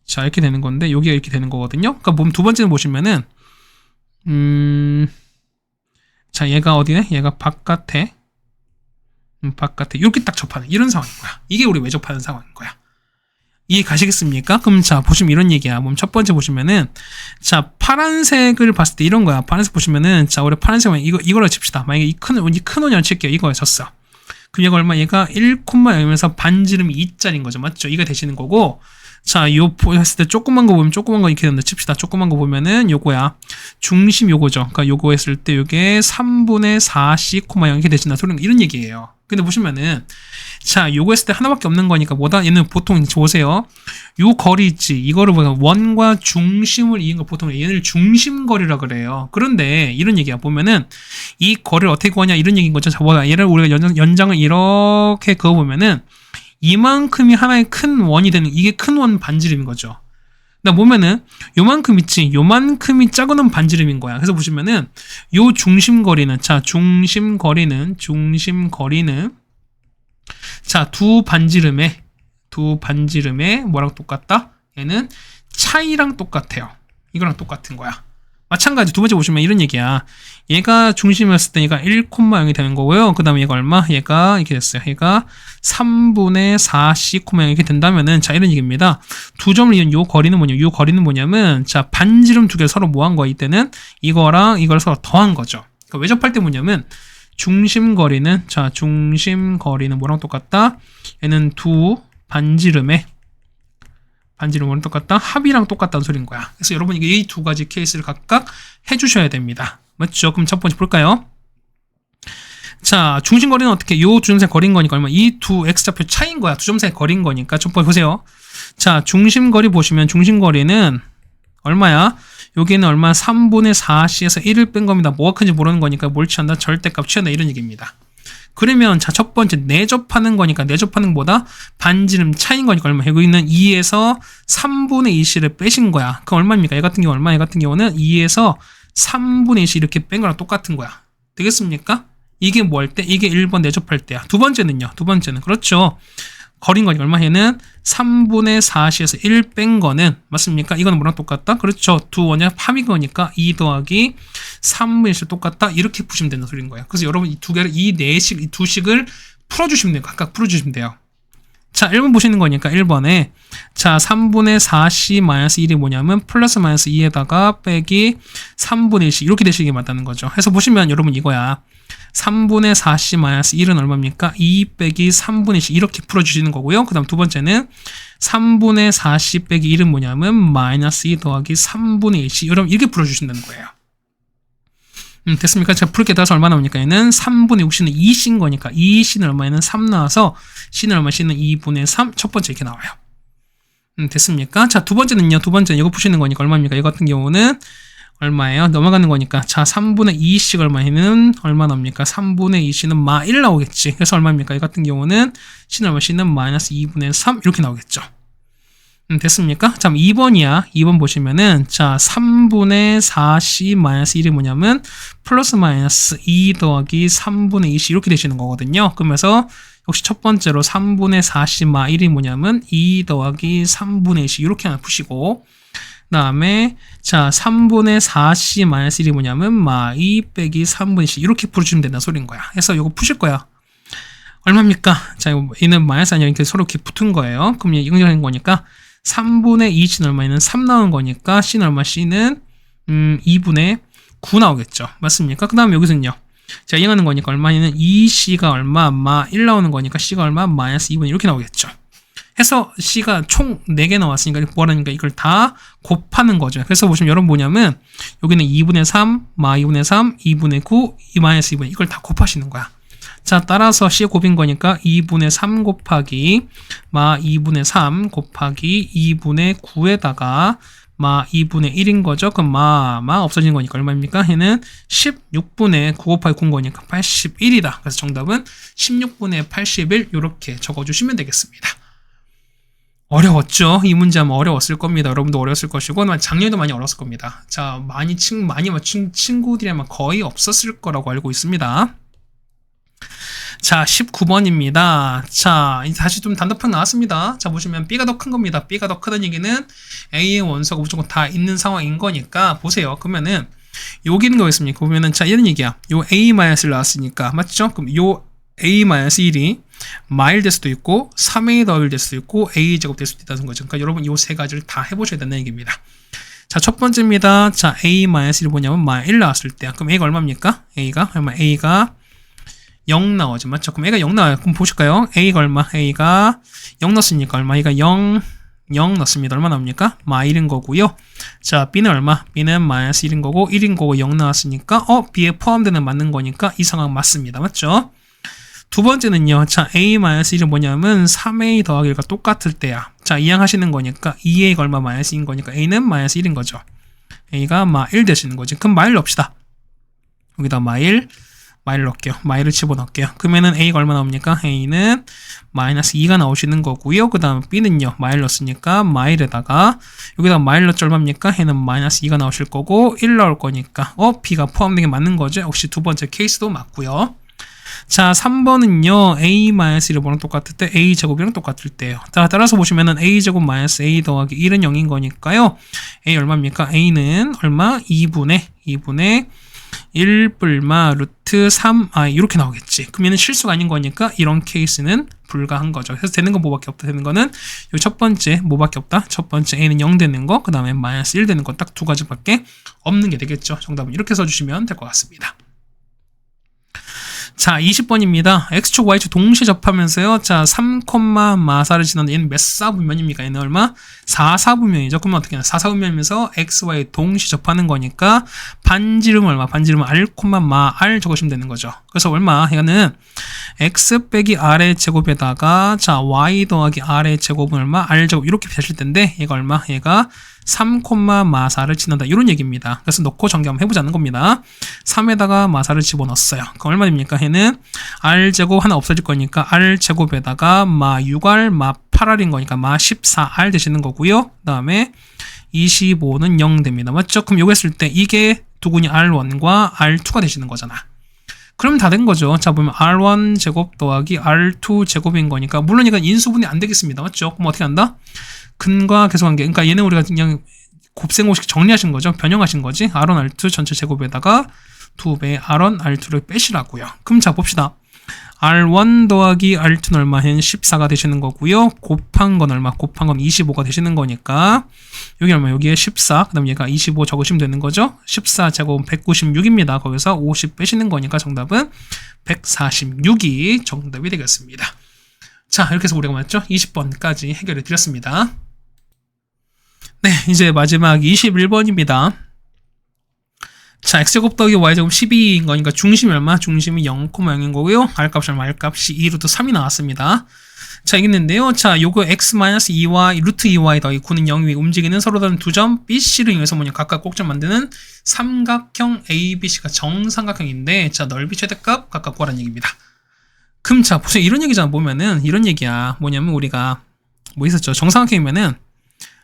자, 이렇게 되는 건데 여기가 이렇게 되는 거거든요. 그러니까 두 번째는 보시면은 자, 얘가 어디네? 얘가 바깥에 이렇게 딱 접하는 이런 상황인 거야. 이게 우리 외접하는 상황인 거야. 이해 가시겠습니까? 그럼 자, 보시면 이런 얘기야. 그럼 첫 번째 보시면은 자, 파란색을 봤을 때 이런 거야. 파란색 보시면은 자, 우리 파란색은 이거로 칩시다. 만약에 이 큰 원을 칠게요. 이거에 졌어. 그럼 얘가 얼마? 얘가 1,0이면서 반지름이 2짜리인 거죠. 맞죠? 이가 되시는 거고 자, 요 했을 때 조그만 거 보면 조그만 거 이렇게 된다 칩시다. 조그만 거 보면은 요거야. 중심 요거죠. 그러니까 요거 했을 때 요게 3분의 4c, 0 이렇게 되신다 소리는 이런 얘기예요. 근데 보시면은 자, 요거 했을 때 하나밖에 없는 거니까 뭐다? 얘는 보통 보세요. 요 거리 있지. 이거를 보면 원과 중심을 이은 거 보통 얘를 중심거리라 그래요. 그런데 이런 얘기야. 보면은 이 거리를 어떻게 구하냐 이런 얘기인 거죠. 자, 뭐야? 얘를 우리가 연장을 이렇게 그어 보면은 이만큼이 하나의 큰 원이 되는 이게 큰 원 반지름인 거죠. 나 보면은 요만큼 있지. 요만큼이 작은 원 반지름인 거야. 그래서 보시면은 요 중심거리는 자, 중심거리는 자, 두 반지름에 뭐랑 똑같다? 얘는 차이랑 똑같아요. 이거랑 똑같은 거야. 마찬가지 두 번째 보시면 이런 얘기야. 얘가 중심이었을 때 얘가 1,0이 되는 거고요. 그 다음에 얘가 얼마? 얘가 이렇게 됐어요. 얘가 3분의 4c, 0 이렇게 된다면은 자, 이런 얘기입니다. 두 점을 이은 요 거리는 뭐냐? 요 거리는 뭐냐면 자, 반지름 두 개 서로 뭐 한 거야? 이때는 이거랑 이걸 서로 더한 거죠. 그러니까 외접할 때 뭐냐면 중심거리는 뭐랑 똑같다? 얘는 두 반지름의 반지름은 똑같다? 합이랑 똑같다는 소리인 거야. 그래서 여러분 이게 이 두 가지 케이스를 각각 해주셔야 됩니다. 맞죠? 그럼 첫 번째 볼까요? 자, 중심거리는 어떻게? 요 두 점 사이 거리인 거니까 얼마? 이 두 x좌표 차이인 거야. 두 점 사이 거리인 거니까 첫 번째 보세요. 자, 중심거리 보시면 중심거리는 얼마야? 여기는 얼마? 3분의 4c에서 1을 뺀 겁니다. 뭐가 큰지 모르는 거니까 뭘 취한다? 절대값 취한다. 이런 얘기입니다. 그러면 자, 첫 번째 내접하는 거니까 내접하는 것보다 반지름 차이인 거니까 얼마? 여기는 2에서 3분의 2c를 빼신 거야. 그럼 얼마입니까? 얘 같은 경우 얼마? 얘 같은 경우는 2에서 3분의 2c 이렇게 뺀 거랑 똑같은 거야. 되겠습니까? 이게 뭐 할 때? 이게 1번 내접할 때야. 두 번째는요. 두 번째는 그렇죠. 거리인 거니까 얼마? 얘는 3분의 4c에서 1 뺀 거는 맞습니까? 이거는 뭐랑 똑같다? 그렇죠. 두 원이 합인 거니까 2 더하기 3분의 1씩 똑같다 이렇게 푸시면 된다는 소리인 거예요. 그래서 여러분 이 두 개를 이 두 식을 풀어주시면 돼요. 각각 풀어주시면 돼요. 자, 1번 보시는 거니까 1번에 자 3분의 4c-1이 뭐냐면 플러스 마이너스 2에다가 빼기 3분의 1씩 이렇게 되시게 맞다는 거죠. 해서 보시면 여러분 이거야. 3분의 4c-1은 얼마입니까? 2 빼기 3분의 1씩 이렇게 풀어주시는 거고요. 그 다음 두 번째는 3분의 4c 빼기 1은 뭐냐면 마이너스 2 더하기 3분의 1씩 여러분 이렇게 풀어주신다는 거예요. 됐습니까? 제가 풀게 따라서 얼마 나오니까 얘는 3분의 6c는 2c인 거니까 2c는 얼마에는 3 나와서 c는 얼마? c는 2분의 3 첫 번째 이렇게 나와요. 됐습니까? 자, 두 번째는요. 두 번째는 이거 푸시는 거니까 얼마입니까? 이거 같은 경우는 얼마예요? 넘어가는 거니까 자 3분의 2c가 얼마에는 얼마 나옵니까? 3분의 2c는 마 1 나오겠지. 그래서 얼마입니까? 이 같은 경우는 c는 얼마? c는 마이너스 2분의 3 이렇게 나오겠죠. 됐습니까? 자, 2번이야. 2번 보시면은 자 3분의 4c-1이 뭐냐면 플러스 마이너스 2 더하기 3분의 2c 이렇게 되시는 거거든요. 그러면서 역시 첫 번째로 3분의 4c-1이 뭐냐면 2 더하기 3분의 2c 이렇게 하나 푸시고 그 다음에 자 3분의 4c-1이 뭐냐면 마 2 빼기 3분의 2c 이렇게 풀어주면 된다는 소리인 거야. 그래서 이거 푸실 거야. 얼마입니까? 자, 얘는 마이너스 아니라 이렇게 서로 이렇게 붙은 거예요. 그럼 얘 연결한 거니까 3분의 2c는 얼마에는 3 나오는 거니까 c는 얼마? c는 2분의 9 나오겠죠. 맞습니까? 그 다음에 여기서는요. 자, 이해하는 거니까 얼마에는 2c가 얼마? 마 1 나오는 거니까 c가 얼마? 마이너스 2분의 이렇게 나오겠죠. 해서 c가 총 4개 나왔으니까 뭐라니까 이걸 다 곱하는 거죠. 그래서 보시면 여러분 뭐냐면 여기는 2분의 3, 마 2분의 3, 2분의 9, 이 마이너스 2분의 이걸 다 곱하시는 거야. 자, 따라서 c의 곱인 거니까 2분의 3 곱하기 마 2분의 3 곱하기 2분의 9에다가 마 2분의 1인 거죠. 그럼 마 없어지는 거니까 얼마입니까? 얘는 16분의 9 곱하기 9인 거니까 81이다. 그래서 정답은 16분의 81 이렇게 적어주시면 되겠습니다. 어려웠죠? 이 문제 아마 어려웠을 겁니다. 여러분도 어려웠을 것이고 작년에도 많이 어려웠을 겁니다. 자, 많이 맞춘 친구들이 아마 거의 없었을 거라고 알고 있습니다. 자, 19번입니다. 자, 다시 좀 단답형 나왔습니다. 자, 보시면 B가 더 큰 겁니다. B가 더 크다는 얘기는 A의 원소가 무조건 다 있는 상황인 거니까 보세요. 그러면은 여기 있는 거 있습니까? 보면은 자, 이런 얘기야. 요 A-를 나왔으니까 맞죠? 그럼 요 A-1이 마일 될 수도 있고 3A 더하기 될 수도 있고 A제곱 될 수도 있다는 거죠. 그러니까 여러분 요 세 가지를 다 해보셔야 된다는 얘기입니다. 자, 첫 번째입니다. 자, A-1이 뭐냐면 마 1 나왔을 때 그럼 A가 얼마입니까? A가 0 나오죠. 맞죠? 그럼 A가 0 나와요. 그럼 보실까요? A가 얼마? A가 0 넣었으니까 얼마? A가 0 넣습니다. 얼마 나옵니까? 마 1인 거고요. 자, B는 얼마? B는 마이너스 1인 거고 1인 거고 0 나왔으니까 B에 포함되는 맞는 거니까 이 상황 맞습니다. 맞죠? 두 번째는요. 자, A-1은 뭐냐면 3A 더하기 1과 똑같을 때야. 자, 이항하시는 거니까 2A가 얼마? 마이너스 2인 거니까 A는 마이너스 1인 거죠. A가 마 1 되시는 거지. 그럼 마 1 넣읍시다. 여기다 마 1 넣을게요. 마일을 집어넣을게요. 그러면은 A가 얼마 나옵니까? A는 마이너스 2가 나오시는 거고요. 그 다음 B는요. 마일 넣었으니까 마일에다가 여기다 마일 넣었죠. 얼마입니까? 얘는 마이너스 2가 나오실 거고 1 나올 거니까 B가 포함된 게 맞는 거죠. 역시 두 번째 케이스도 맞고요. 자, 3번은요. A-1이랑 똑같을 때 A제곱이랑 똑같을 때예요. 따라서 보시면은 A제곱 마이너스 A 더하기 1은 0인 거니까요. A 얼마입니까? A는 얼마? 2분의 1 뿔마 루트 3i 이렇게 나오겠지. 그러면 실수가 아닌 거니까 이런 케이스는 불가한 거죠. 그래서 되는 건 뭐밖에 없다. 되는 거는 이 첫 번째 뭐밖에 없다. 첫 번째 a는 0 되는 거, 그 다음에 마이너스 1 되는 거 딱 두 가지밖에 없는 게 되겠죠. 정답은 이렇게 써주시면 될 것 같습니다. 자, 20번입니다. X축, Y축 동시에 접하면서요. 자, 3, 마사를 지났는데 얘는 몇 사분면입니까? 얘는 얼마? 4사분면이죠. 그러면 어떻게 하나? 4사분면이면서 X, Y 동시에 접하는 거니까 반지름은 얼마? 반지름은 R, 마, R 적으시면 되는 거죠. 그래서 얼마? 이거는 X 빼기 R의 제곱에다가 자, Y 더하기 R의 제곱은 얼마? R 제곱 이렇게 되실 텐데 얘가 얼마? 얘가 3, 마사를 지난다. 이런 얘기입니다. 그래서 넣고 전개 한번 해보자는 겁니다. 3에다가 마사를 집어넣었어요. 그럼 얼마 됩니까? 얘는 R제곱 하나 없어질 거니까 R제곱에다가 마 6R, 마 8R인 거니까 마 14R 되시는 거고요. 그 다음에 25는 0 됩니다. 맞죠? 그럼 요거 했을 때 이게 두근이 R1과 R2가 되시는 거잖아. 그럼 다 된 거죠. 자, 보면 R1 제곱 더하기 R2 제곱인 거니까 물론 이건 인수분해 안 되겠습니다. 맞죠? 그럼 어떻게 한다? 근과 계수관계. 그러니까 얘는 우리가 그냥 곱셈공식 정리하신 거죠. 변형하신 거지. R1, R2 전체 제곱에다가 2배 R1, R2를 빼시라고요. 그럼 자 봅시다. R1 더하기 R2는 얼마? 14가 되시는 거고요. 곱한 건 얼마? 곱한 건 25가 되시는 거니까 여기 얼마? 여기에 14, 그 다음 얘가 25 적으시면 되는 거죠. 14제곱 196입니다. 거기서 50 빼시는 거니까 정답은 146이 정답이 되겠습니다. 자, 이렇게 해서 우리가 맞죠? 20번까지 해결해 드렸습니다. 네, 이제 마지막 21번입니다. 자, x제곱 더하기 y제곱 12인 거니까 중심이 얼마? 중심이 0,0인 거고요. r값이 얼마? r값이 2루트 3이 나왔습니다. 자, 이겼는데요. 자, 요거 x-2y, 루트 2y 더하기 9는 0 위 움직이는 서로 다른 두 점 BC를 이용해서 뭐냐? 각각 꼭지를 만드는 삼각형 ABC가 정삼각형인데, 자, 넓이 최대값 각각 구하라는 얘기입니다. 그럼 자, 보세요. 이런 얘기잖아. 보면은, 이런 얘기야. 뭐냐면, 우리가, 뭐 있었죠? 정삼각형이면은,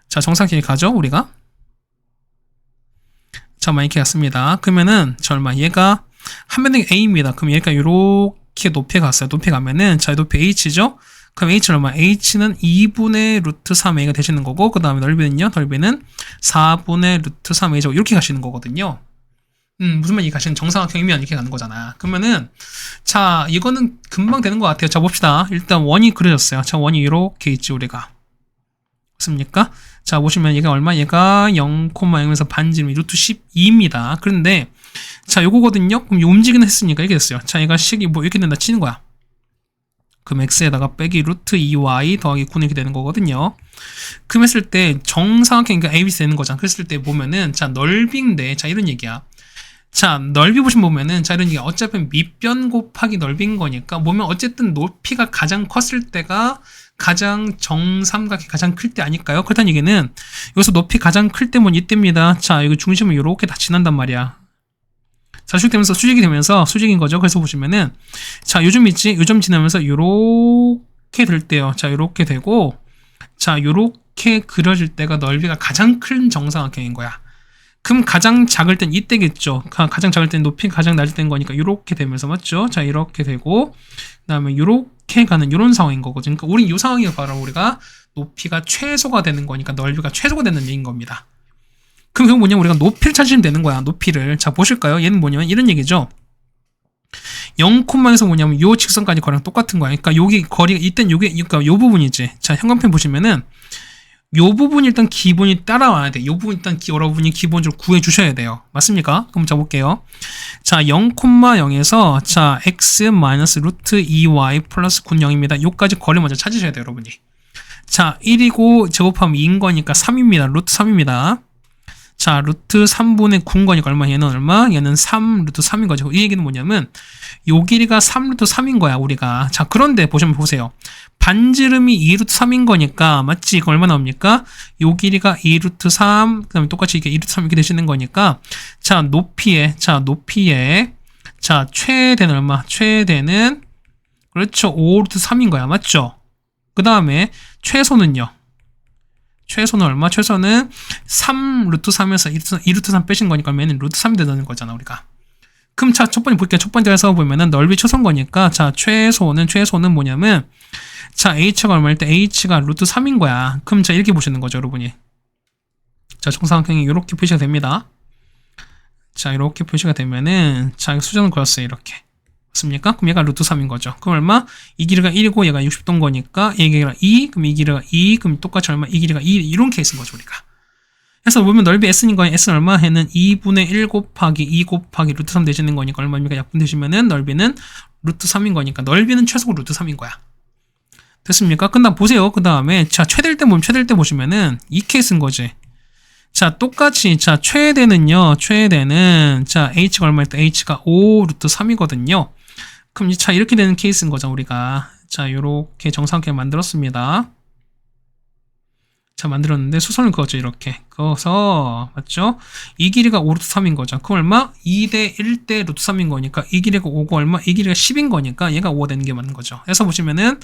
자, 정삼각형이 가죠? 우리가? 자, 이렇게 갔습니다. 그러면은, 저 얼마? 얘가, 한 변등이 A입니다. 그럼 얘가 요렇게 높이 갔어요. 높이 가면은, 자, 높이 H죠? 그럼 H는 얼마? H는 2분의 루트 3A가 되시는 거고, 그 다음에 넓이는요? 넓이는 4분의 루트 3A죠. 이렇게 가시는 거거든요. 무슨 말이 가시는 정삼각형이면 이렇게 가는 거잖아. 그러면은, 자, 이거는 금방 되는 것 같아요. 자, 봅시다. 일단 원이 그려졌어요. 자, 원이 이렇게 있지, 우리가. 맞습니까? 자, 보시면 얘가 얼마? 얘가 0,0에서 반지름이 루트 12입니다. 그런데, 자, 요거거든요? 그럼 요 움직이는 했으니까 이렇게 됐어요. 자, 얘가 식이 뭐 이렇게 된다 치는 거야. 그럼 x에다가 빼기 루트 2y 더하기 9는 이렇게 되는 거거든요. 그럼 했을 때 정삼각형이니까 ABC 되는 거잖아. 그랬을 때 보면은, 자, 넓이인데, 자, 이런 얘기야. 자, 넓이 보시면, 자, 이런 얘기야. 어차피 밑변 곱하기 넓이인 거니까, 보면 어쨌든 높이가 가장 컸을 때가 가장 정삼각이 가장 클 때 아닐까요? 그렇다는 얘기는 여기서 높이 가장 클 때면 이때입니다. 자, 이거 중심은 이렇게 다 지난단 말이야. 자, 수직되면서 수직이 되면서 수직인 거죠. 그래서 보시면은 자, 요점 있지? 요점 지나면서 요렇게 될 때요. 자, 요렇게 되고 자, 요렇게 그려질 때가 넓이가 가장 큰 정삼각형인 거야. 그럼 가장 작을 땐 이때겠죠. 가장 작을 땐 높이 가장 낮을 땐 거니까 이렇게 되면서 맞죠? 자, 이렇게 되고 그다음에 요렇게 가는 이런 상황인 거거든요. 그러니까 우린 이 상황이 바로 우리가 높이가 최소가 되는 거니까 넓이가 최소가 되는 얘기인 겁니다. 그럼 그건 뭐냐면 우리가 높이를 찾으면 되는 거야. 높이를. 자, 보실까요? 얘는 뭐냐면 이런 얘기죠. 0,에서 뭐냐면 요 직선까지 거리랑 똑같은 거야. 그러니까 여기 거리가 이땐 요게 그러니까 요 부분이지. 자, 현관편 보시면은 요 부분 일단 기본이 따라와야 돼. 요 부분 일단 여러분이 기본적으로 구해 주셔야 돼요. 맞습니까? 그럼 자 볼게요. 자, 0,0에서 자, x 루트 2y 플러스 9는 0입니다. 요까지 거리 먼저 찾으셔야 돼요, 여러분이. 자, 1이고 제곱하면 2인 거니까 3입니다. 루트 3입니다. 자, 루트 3분의 9인 거니까 얼마? 얘는 얼마? 얘는 3 루트 3인 거죠. 이 얘기는 뭐냐면 요 길이가 3 루트 3인 거야, 우리가. 자, 그런데 보세요. 반지름이 2 루트 3인 거니까 맞지? 이거 얼마 나옵니까? 요 길이가 2 루트 3, 그 다음에 똑같이 이게 2 루트 3 이렇게 되시는 거니까 자, 높이에 자, 최대는 얼마? 최대는 그렇죠. 5 루트 3인 거야. 맞죠? 그 다음에 최소는요. 최소는 얼마? 최소는 3 루트 3에서 2 루트 3 빼신 거니까 얘는 루트 3이 되는 거잖아, 우리가. 그럼 자, 첫 번째 볼게요. 첫 번째에서 보면은 넓이 최소인 거니까 자, 최소는 뭐냐면 자, h가 얼마일 때 h가 루트 3인 거야. 그럼 자, 이렇게 보시는 거죠, 여러분이. 자, 정삼각형이 이렇게 표시가 됩니다. 자, 이렇게 표시가 되면은 자, 수정을 그렸어요, 이렇게. 맞습니까? 그럼 얘가 루트 3인 거죠. 그럼 얼마? 이 길이가 1이고 얘가 60도인 거니까 이 길이가 2, 그럼 이 길이가 2, 그럼 똑같이 얼마? 이 길이가 2, 이런 케이스인 거죠, 우리가. 그래서 보면 넓이 S인 거예요. S는 얼마? 해는 2분의 1 곱하기 2 곱하기 루트 3 되시는 거니까 얼마입니까? 약분 되시면은 넓이는 루트 3인 거니까 넓이는 최소로 루트 3인 거야. 됐습니까? 그다음 보세요. 그 다음에 자, 최대일 때 보시면은 이 케이스인 거지. 자, 똑같이 자, 최대는 자, h가 얼마일 때 h가 5 루트 3이거든요. 그럼 자, 이렇게 되는 케이스인 거죠, 우리가. 자, 요렇게 정상하게 만들었습니다. 자, 만들었는데 수선을 그었죠, 이렇게. 그어서 맞죠? 이 길이가 5 루트 3인 거죠. 그럼 얼마? 2대 1대 루트 3인 거니까 이 길이가 5고 얼마? 이 길이가 10인 거니까 얘가 5가 되는 게 맞는 거죠. 그래서 보시면은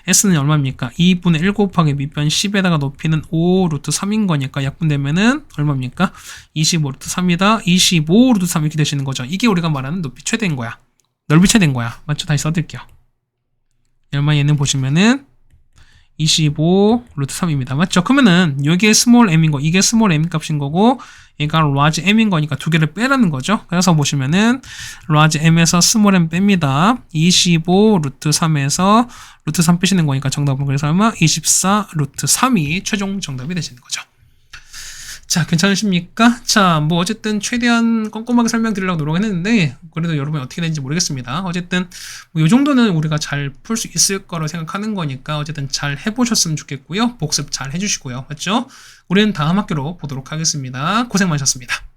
S는 얼마입니까? 2분의 1 곱하기 밑변 10에다가 높이는 5 루트 3인 거니까 약분되면은 얼마입니까? 25 루트 3이다. 25 루트 3 이렇게 되시는 거죠. 이게 우리가 말하는 높이 최대인 거야. 넓이 최대인 거야. 맞죠? 다시 써드릴게요. 얼마 얘는 보시면은 25 루트 3입니다. 맞죠? 그러면은 이게 스몰 m인 거, 이게 스몰 m 값인 거고 얘가 large m인 거니까 두 개를 빼라는 거죠. 그래서 보시면은 large m에서 스몰 m 뺍니다. 25 루트 3에서 루트 3 빼시는 거니까 정답은 그래서 얼마? 24 루트 3이 최종 정답이 되시는 거죠. 자, 괜찮으십니까? 자, 뭐 어쨌든 최대한 꼼꼼하게 설명드리려고 노력했는데 그래도 여러분이 어떻게 되는지 모르겠습니다. 어쨌든 뭐이 정도는 우리가 잘 풀 수 있을 거로 생각하는 거니까 어쨌든 잘 해보셨으면 좋겠고요. 복습 잘 해주시고요. 맞죠? 우리는 다음 학교로 보도록 하겠습니다. 고생 많으셨습니다.